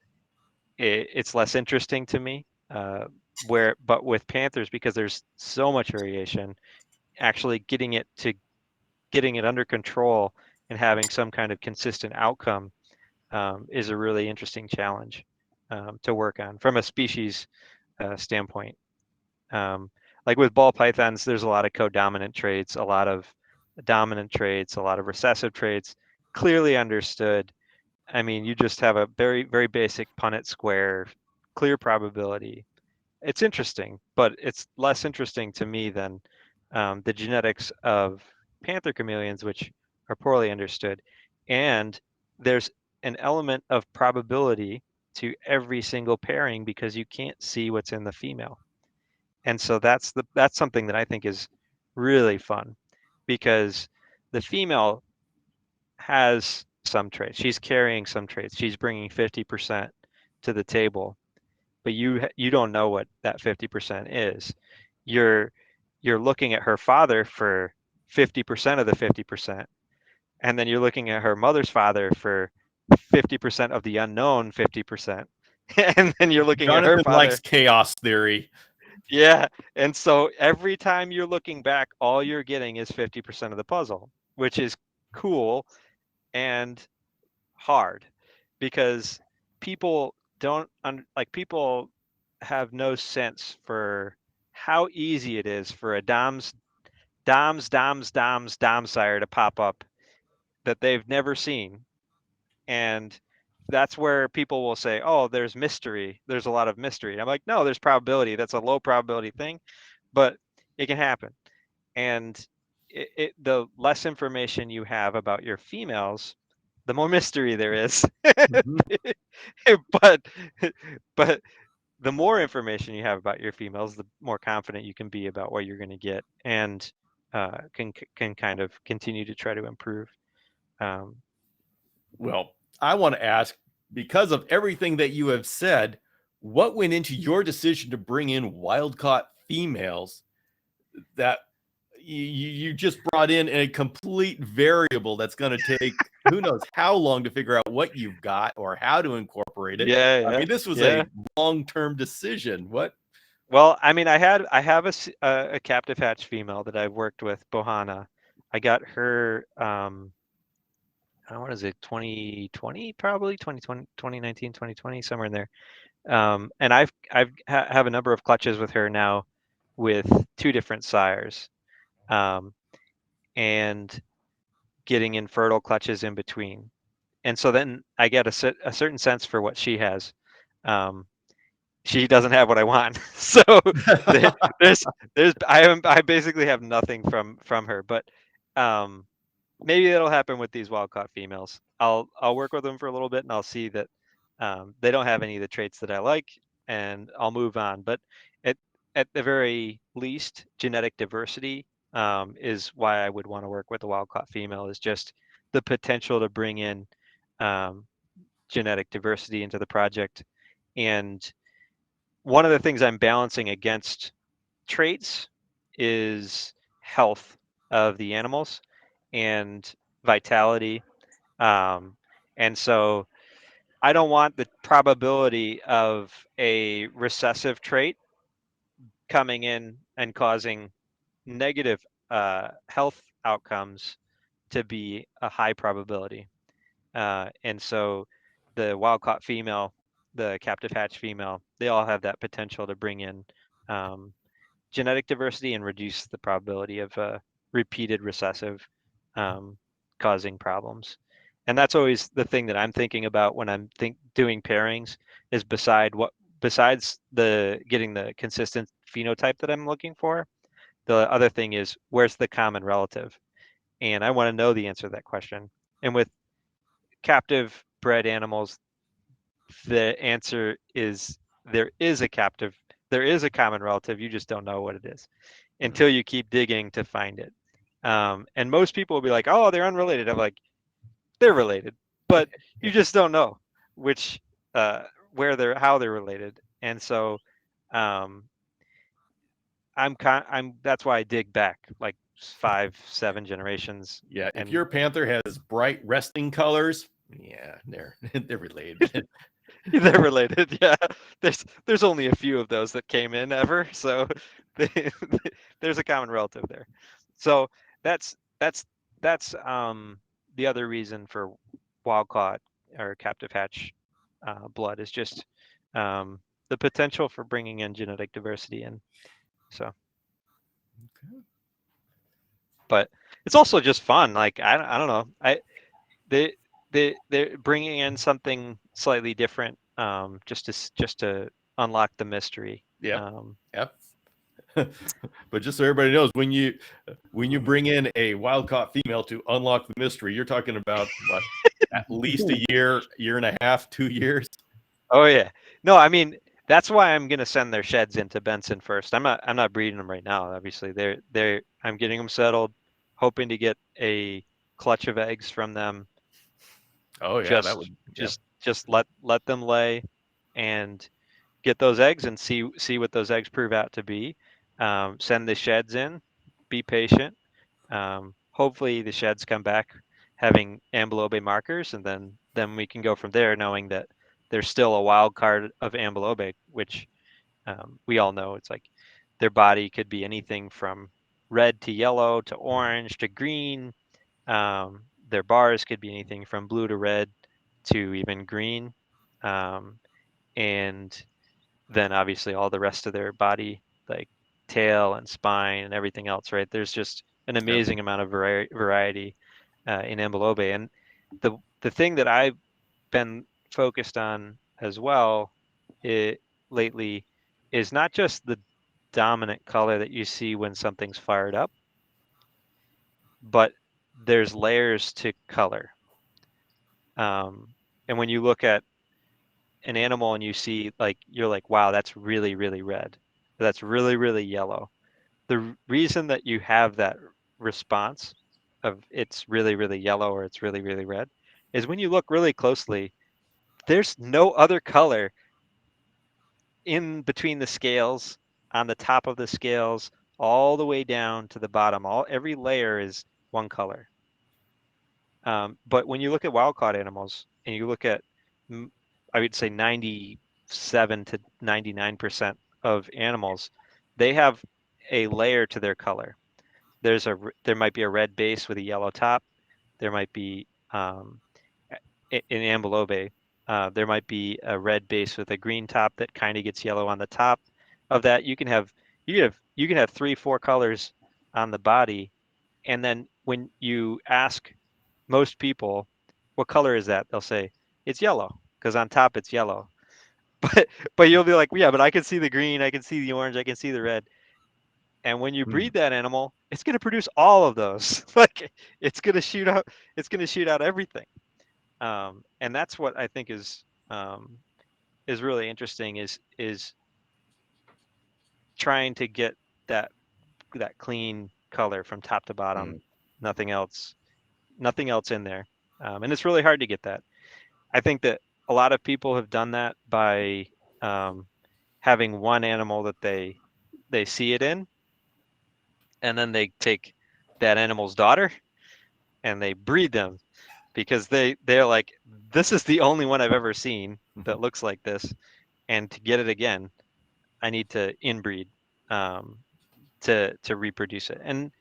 it's less interesting to me. But with panthers, because there's so much variation, actually getting it under control and having some kind of consistent outcome is a really interesting challenge to work on from a species standpoint. Like with ball pythons, there's a lot of codominant traits, a lot of dominant traits, a lot of recessive traits, clearly understood. I mean, you just have a very, very basic Punnett square, clear probability. It's interesting, but it's less interesting to me than the genetics of panther chameleons, which are poorly understood. And there's an element of probability to every single pairing because you can't see what's in the female. And so that's something that I think is really fun, because the female has some traits. She's carrying some traits. She's bringing 50% to the table, but you don't know what that 50% is. You're looking at her father for 50% of the 50%, and then you're looking at her mother's father for 50% of the unknown 50%, and then you're looking at her Jonathan father. likes chaos theory. Yeah, and so every time you're looking back, all you're getting is 50% of the puzzle, which is cool and hard, because people don't people have no sense for how easy it is for a dom sire to pop up that they've never seen. And that's where people will say, oh, there's mystery, there's a lot of mystery. And I'm like, no, there's probability. That's a low probability thing, but it can happen. And the less information you have about your females, the more mystery there is. but but the more information you have about your females, the more confident you can be about what you're going to get, and can kind of continue to try to improve. Well, I want to ask, because of everything that you have said, what went into your decision to bring in wild-caught females that you just brought in a complete variable that's going to take who knows how long to figure out what you've got or how to incorporate it? Yeah, I mean, this was a long-term decision. What? Well, I mean, I have a captive hatch female that I've worked with, Bohana. I got her, what is it, 2020, probably 2020, 2019, 2020, somewhere in there. And I've have a number of clutches with her now, with 2 different sires, and getting infertile clutches in between. And so then I get a certain sense for what she has. She doesn't have what I want, so there's I basically have nothing from her. But maybe that'll happen with these wild caught females. I'll work with them for a little bit, and I'll see that they don't have any of the traits that I like, and I'll move on. But at the very least, genetic diversity is why I would want to work with a wild caught female, is just the potential to bring in genetic diversity into the project. And one of the things I'm balancing against traits is health of the animals and vitality. And so I don't want the probability of a recessive trait coming in and causing negative health outcomes to be a high probability. And so the wild-caught female, the captive hatch female, they all have that potential to bring in genetic diversity and reduce the probability of repeated recessive causing problems. And that's always the thing that I'm thinking about when I'm doing pairings, is beside besides getting the consistent phenotype that I'm looking for, the other thing is, where's the common relative? And I want to know the answer to that question. And with captive bred animals, the answer is there is a common relative. You just don't know what it is until you keep digging to find it. And most people will be like, oh, they're unrelated. I'm like, they're related, but you just don't know which, how they're related. And so, that's why I dig back like 5-7 generations. Yeah, if your panther has bright resting colors, yeah, they're related. They're related. Yeah, there's only a few of those that came in ever, so there's a common relative there. So that's the other reason for wild caught or captive hatch blood is just the potential for bringing in genetic diversity in. So, okay. But it's also just fun. Like I don't know. They're bringing in something slightly different, just to unlock the mystery. Yeah. Yep. But just so everybody knows, when you bring in a wild caught female to unlock the mystery, you're talking about what, at least a year and a half, 2 years. Oh yeah. No, I mean, that's why I'm gonna send their sheds into Benson first. I'm not breeding them right now. Obviously, I'm getting them settled, hoping to get a clutch of eggs from them. Oh yeah, just let them lay and get those eggs and see what those eggs prove out to be. Send the sheds in, be patient. Hopefully the sheds come back having ambulobe markers, and then we can go from there, knowing that there's still a wild card of ambulobe, which we all know it's like their body could be anything from red to yellow to orange to green. Their bars could be anything from blue to red to even green. And then obviously all the rest of their body, like tail and spine and everything else, right? There's just an amazing amount of variety in ambulobe. And the thing that I've been focused on as well lately is not just the dominant color that you see when something's fired up, but there's layers to color. And when you look at an animal and you see, like, you're like, wow, that's really, really red. That's really, really yellow. The reason that you have that response of it's really, really yellow or it's really, really red is when you look really closely, there's no other color in between the scales, on the top of the scales, all the way down to the bottom. Every layer is one color. But when you look at wild caught animals and you look at, I would say 97 to 99% of animals, they have a layer to their color. There might be a red base with a yellow top. There might be in ambulobe, there might be a red base with a green top that kind of gets yellow on the top of that. You can have 3-4 colors on the body, and then when you ask most people, what color is that? They'll say it's yellow because on top it's yellow. But you'll be like, yeah, but I can see the green, I can see the orange, I can see the red. And when you breed that animal, it's going to produce all of those. Like it's going to shoot out everything. And that's what I think is really interesting is trying to get that clean color from top to bottom, nothing else in there. And it's really hard to get that. I think that a lot of people have done that by having one animal that they see it in, and then they take that animal's daughter and they breed them because they're like, this is the only one I've ever seen that looks like this, and to get it again, I need to inbreed to reproduce it. And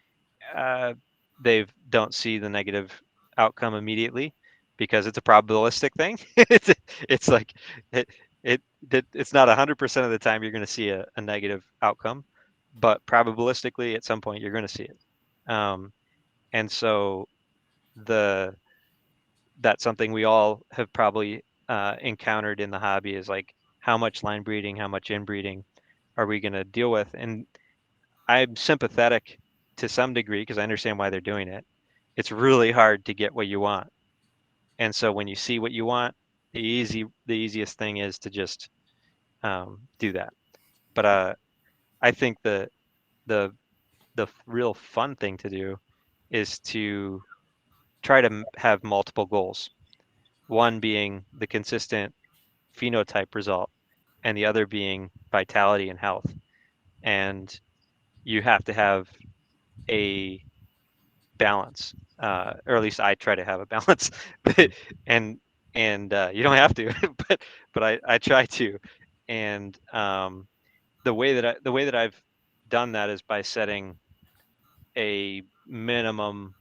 they don't see the negative outcome immediately because it's a probabilistic thing. It's like it's not 100% of the time you're going to see a negative outcome, but probabilistically at some point you're going to see it. And so that's something we all have probably encountered in the hobby is like how much line breeding, how much inbreeding are we going to deal with? And I'm sympathetic to some degree because I understand why they're doing it. It's really hard to get what you want. And so when you see what you want, the easiest thing is to just do that. But I think the real fun thing to do is to try to have multiple goals. One being the consistent phenotype result, and the other being vitality and health. And you have to have a balance, or at least I try to have a balance. and you don't have to, but I try to. And the way that I've done that is by setting a minimum,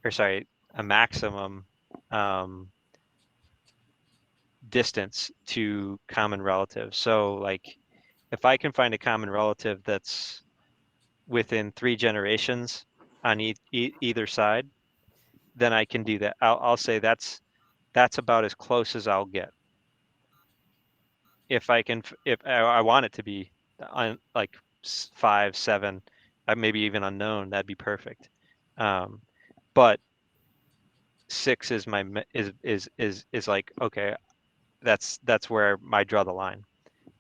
or sorry, a maximum distance to common relatives. So like if I can find a common relative that's within 3 generations on either side, then I can do that. I'll say that's about as close as I'll get. If I want it to be on like 5, 7, maybe even unknown, that'd be perfect. But 6 is my is like, okay, that's where I draw the line.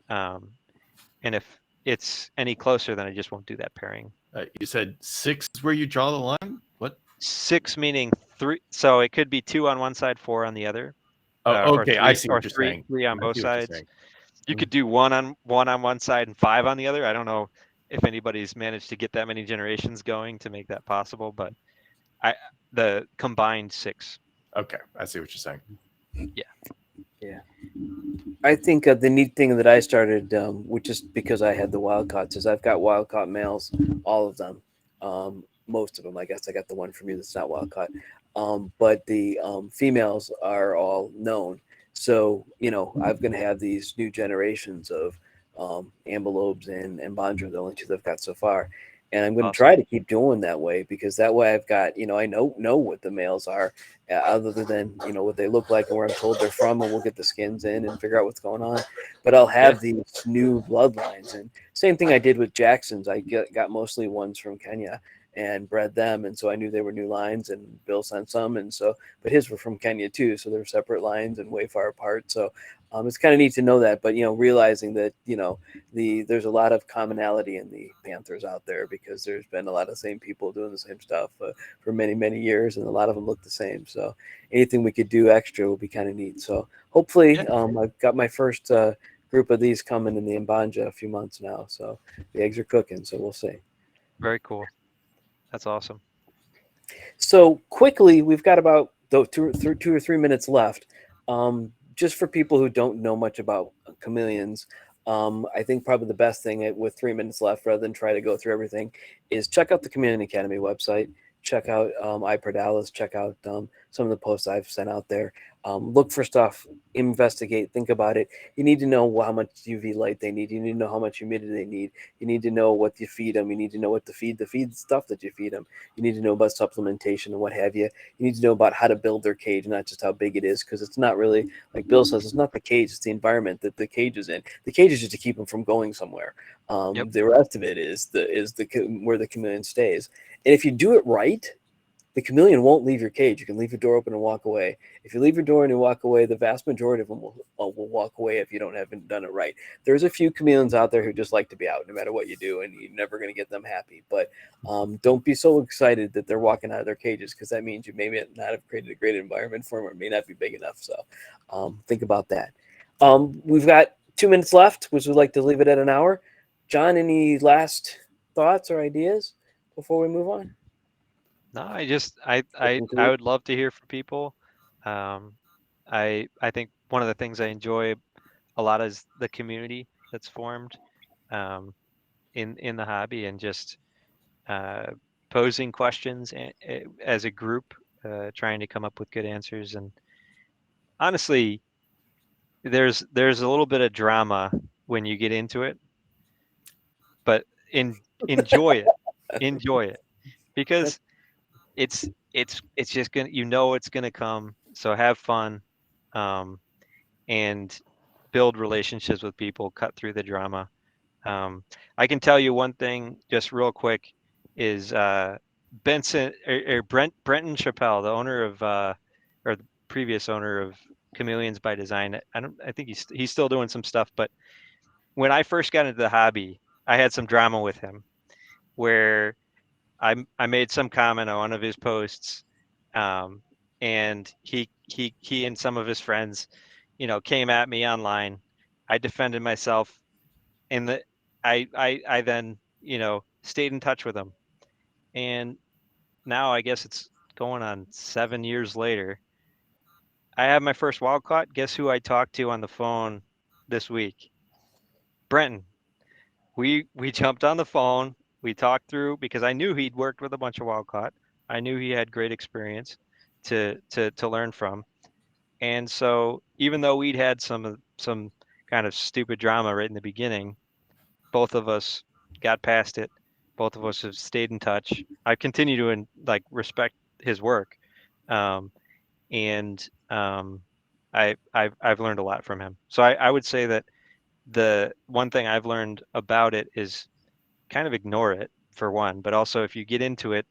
And if it's any closer, then I just won't do that pairing. You said 6 is where you draw the line? What? 6 meaning 3. So it could be 2 on one side, 4 on the other. Oh, okay. Or 3, I see what you're saying. 3 on both sides. You Mhm. could do one on one side and 5 on the other. I don't know if anybody's managed to get that many generations going to make that possible, but the combined 6. Okay, I see what you're saying. Yeah. I think the neat thing that I started, which is because I had the wild caughts, is I've got wild caught males, all of them, most of them. I guess I got the one from you that's not wild caught, but the females are all known. So I'm going to have these new generations of Ambelobes and Bondra, the only two that I've got so far. And I'm going to try to keep doing that way because that way I've got, I know what the males are, other than, what they look like and where I'm told they're from, and we'll get the skins in and figure out what's going on. But I'll have these new bloodlines. And same thing I did with Jacksons. I got mostly ones from Kenya and bred them. And so I knew they were new lines, and Bill sent some. And so, but his were from Kenya too. So they're separate lines and way far apart. So it's kind of neat to know that, but realizing that there's a lot of commonality in the Panthers out there because there's been a lot of the same people doing the same stuff for many years, and a lot of them look the same. So anything we could do extra will be kind of neat. So hopefully, I've got my first group of these coming in the Mbanja a few months now. So the eggs are cooking. So we'll see. Very cool. That's awesome. So quickly, we've got about 2 or 3 minutes left. Just for people who don't know much about chameleons, I think probably the best thing with 3 minutes left, rather than try to go through everything, is check out the Chameleon Academy website. Check out iPerdalis. Check out some of the posts I've sent out there. Look for stuff, investigate, think about it. You need to know how much UV light they need. You need to know how much humidity they need. You need to know what you feed them. You need to know what to feed the feed stuff that you feed them. You need to know about supplementation and what have you. You need to know about how to build their cage, not just how big it is, because it's not really, like Bill says, it's not the cage, it's the environment that the cage is in. The cage is just to keep them from going somewhere. The rest of it is where the chameleon stays. And if you do it right, the chameleon won't leave your cage. You can leave your door open and walk away. If you leave your door and you walk away, the vast majority of them will walk away if you haven't done it right. There's a few chameleons out there who just like to be out no matter what you do, and you're never going to get them happy. But don't be so excited that they're walking out of their cages, because that means you may not have created a great environment for them, or it may not be big enough. So think about that. We've got 2 minutes left, which we'd like to leave it at an hour. John, any last thoughts or ideas before we move on? No, I would love to hear from people. I think one of the things I enjoy a lot is the community that's formed in the hobby, and just posing questions as a group, trying to come up with good answers. And honestly, there's a little bit of drama when you get into it, but enjoy it, because it's just gonna, it's gonna come. So have fun, and build relationships with people, cut through the drama. I can tell you one thing just real quick is Benson or Brenton Chappelle, the owner of or the previous owner of Chameleons by Design. I think he's still doing some stuff, but when I first got into the hobby, I had some drama with him where I made some comment on one of his posts, and he and some of his friends, came at me online. I defended myself, and I then stayed in touch with him, and now I guess it's going on 7 years later. I have my first wild caught. Guess who I talked to on the phone this week? Brenton. We jumped on the phone. We talked through because I knew he'd worked with a bunch of wild caught. I knew he had great experience to learn from. And so even though we'd had some kind of stupid drama right in the beginning, both of us got past it. Both of us have stayed in touch. I continue to respect his work, and I've learned a lot from him. So I would say that the one thing I've learned about it is kind of ignore it for one, but also if you get into it,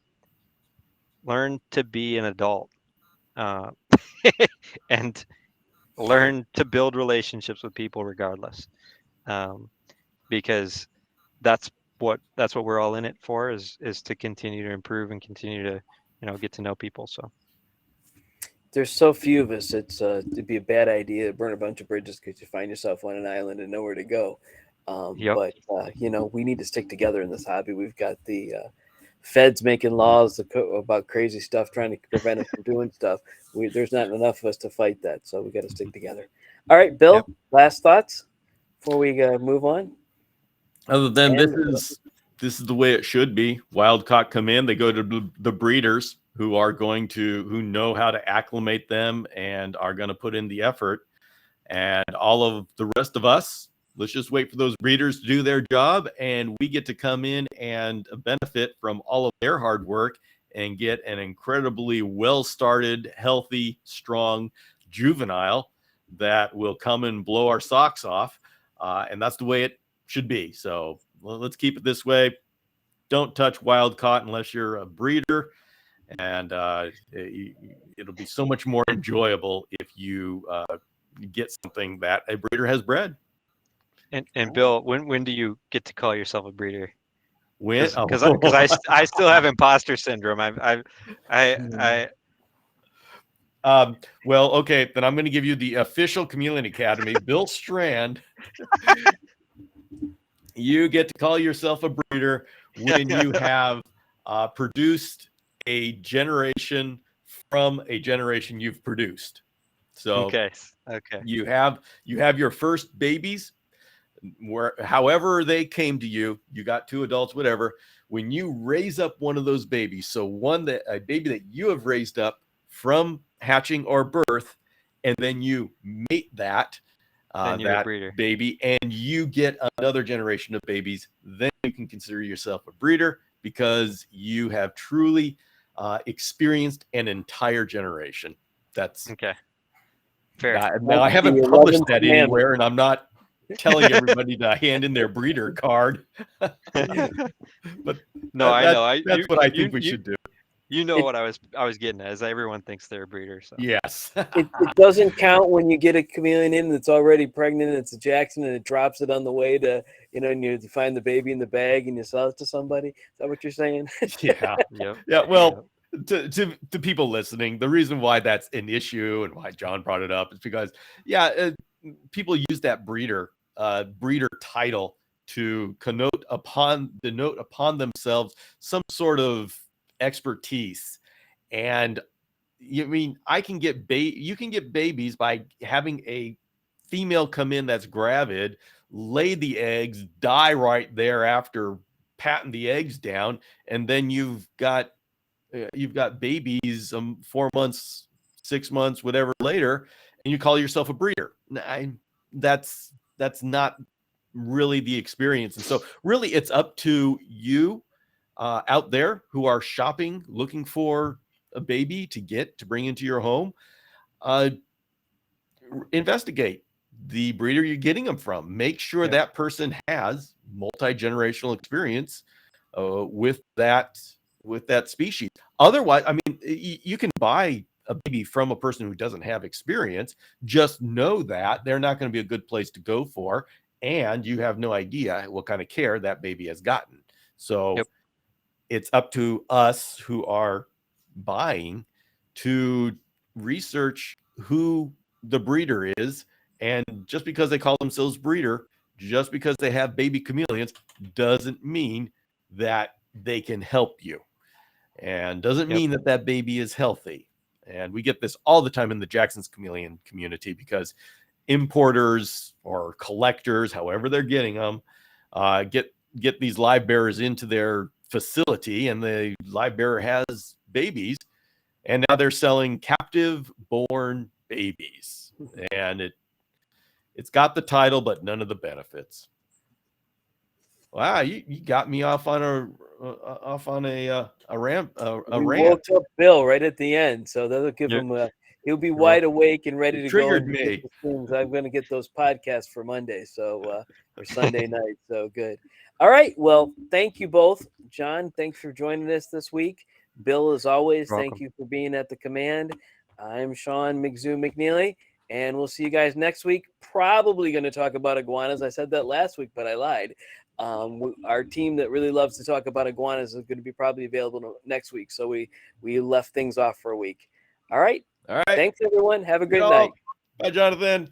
learn to be an adult, uh, and learn to build relationships with people regardless, because that's what we're all in it for, is to continue to improve and continue to get to know people. So there's so few of us. It'd be a bad idea to burn a bunch of bridges because you find yourself on an island and nowhere to go. yep. But we need to stick together in this hobby. We've got the feds making laws about crazy stuff, trying to prevent us from doing stuff. There's not enough of us to fight that, so we got to stick together. All right, Bill. Yep. Last thoughts before we move on. Other than this is the way it should be. Wild caught come in, they go to the breeders who know how to acclimate them and are going to put in the effort. And all of the rest of us, let's just wait for those breeders to do their job, and we get to come in and benefit from all of their hard work and get an incredibly well-started, healthy, strong juvenile that will come and blow our socks off. And that's the way it should be. So let's keep it this way. Don't touch wild caught unless you're a breeder, and it'll be so much more enjoyable if you get something that a breeder has bred. And Bill, when do you get to call yourself a breeder? When? Because I still have imposter syndrome. Well, okay, then I'm going to give you the official Chameleon Academy. Bill Strand, you get to call yourself a breeder when you have produced a generation from a generation you've produced. So okay. You have your first babies, however they came to you. You got two adults, whatever. When you raise up one of those babies, so a baby that you have raised up from hatching or birth, and then you mate that baby, and you get another generation of babies, then you can consider yourself a breeder, because you have truly experienced an entire generation. That's okay. Fair. Now I haven't published that anywhere, and I'm not telling everybody to hand in their breeder card. But no, I know. That's what I think we should do. You know what I was getting at, is everyone thinks they're a breeder. So yes, it doesn't count when you get a chameleon in that's already pregnant. It's a Jackson, and it drops it on the way to and you find the baby in the bag and you sell it to somebody. Is that what you're saying? Yeah. Yep. Yeah. Well, to people listening, the reason why that's an issue and why John brought it up is because people use that breeder title to denote upon themselves some sort of expertise. And you can get babies by having a female come in that's gravid, lay the eggs, die right there after patting the eggs down, and then you've got babies 4 months, 6 months, whatever later, and you call yourself a breeder. That's not really the experience. And so really it's up to you out there who are shopping, looking for a baby to bring into your home. Investigate. the breeder you're getting them from. Make sure that person has multi-generational experience with that species. Otherwise, I mean, you can buy a baby from a person who doesn't have experience. Just know that they're not going to be a good place to go for, and you have no idea what kind of care that baby has gotten. So it's up to us who are buying to research who the breeder is. And just because they call themselves breeder, just because they have baby chameleons, doesn't mean that they can help you, and doesn't mean that that baby is healthy. And we get this all the time in the Jackson's chameleon community, because importers or collectors, however they're getting them, get these live bearers into their facility, and the live bearer has babies, and now they're selling captive born babies, and it's got the title but none of the benefits. Wow, you got me off on a rant. Woke up Bill right at the end, so that'll give him he'll be wide awake and ready to go. Me. I'm going to get those podcasts for Monday, so or Sunday night. So good. All right. Well, thank you both, John. Thanks for joining us this week. Bill, as always, thank you for being at the command. I'm Sean McNeely, and we'll see you guys next week. Probably going to talk about iguanas. I said that last week, but I lied. Our team that really loves to talk about iguanas is going to be probably available next week. So we left things off for a week. All right. All right. Thanks, everyone. Have a great night. Bye, Jonathan.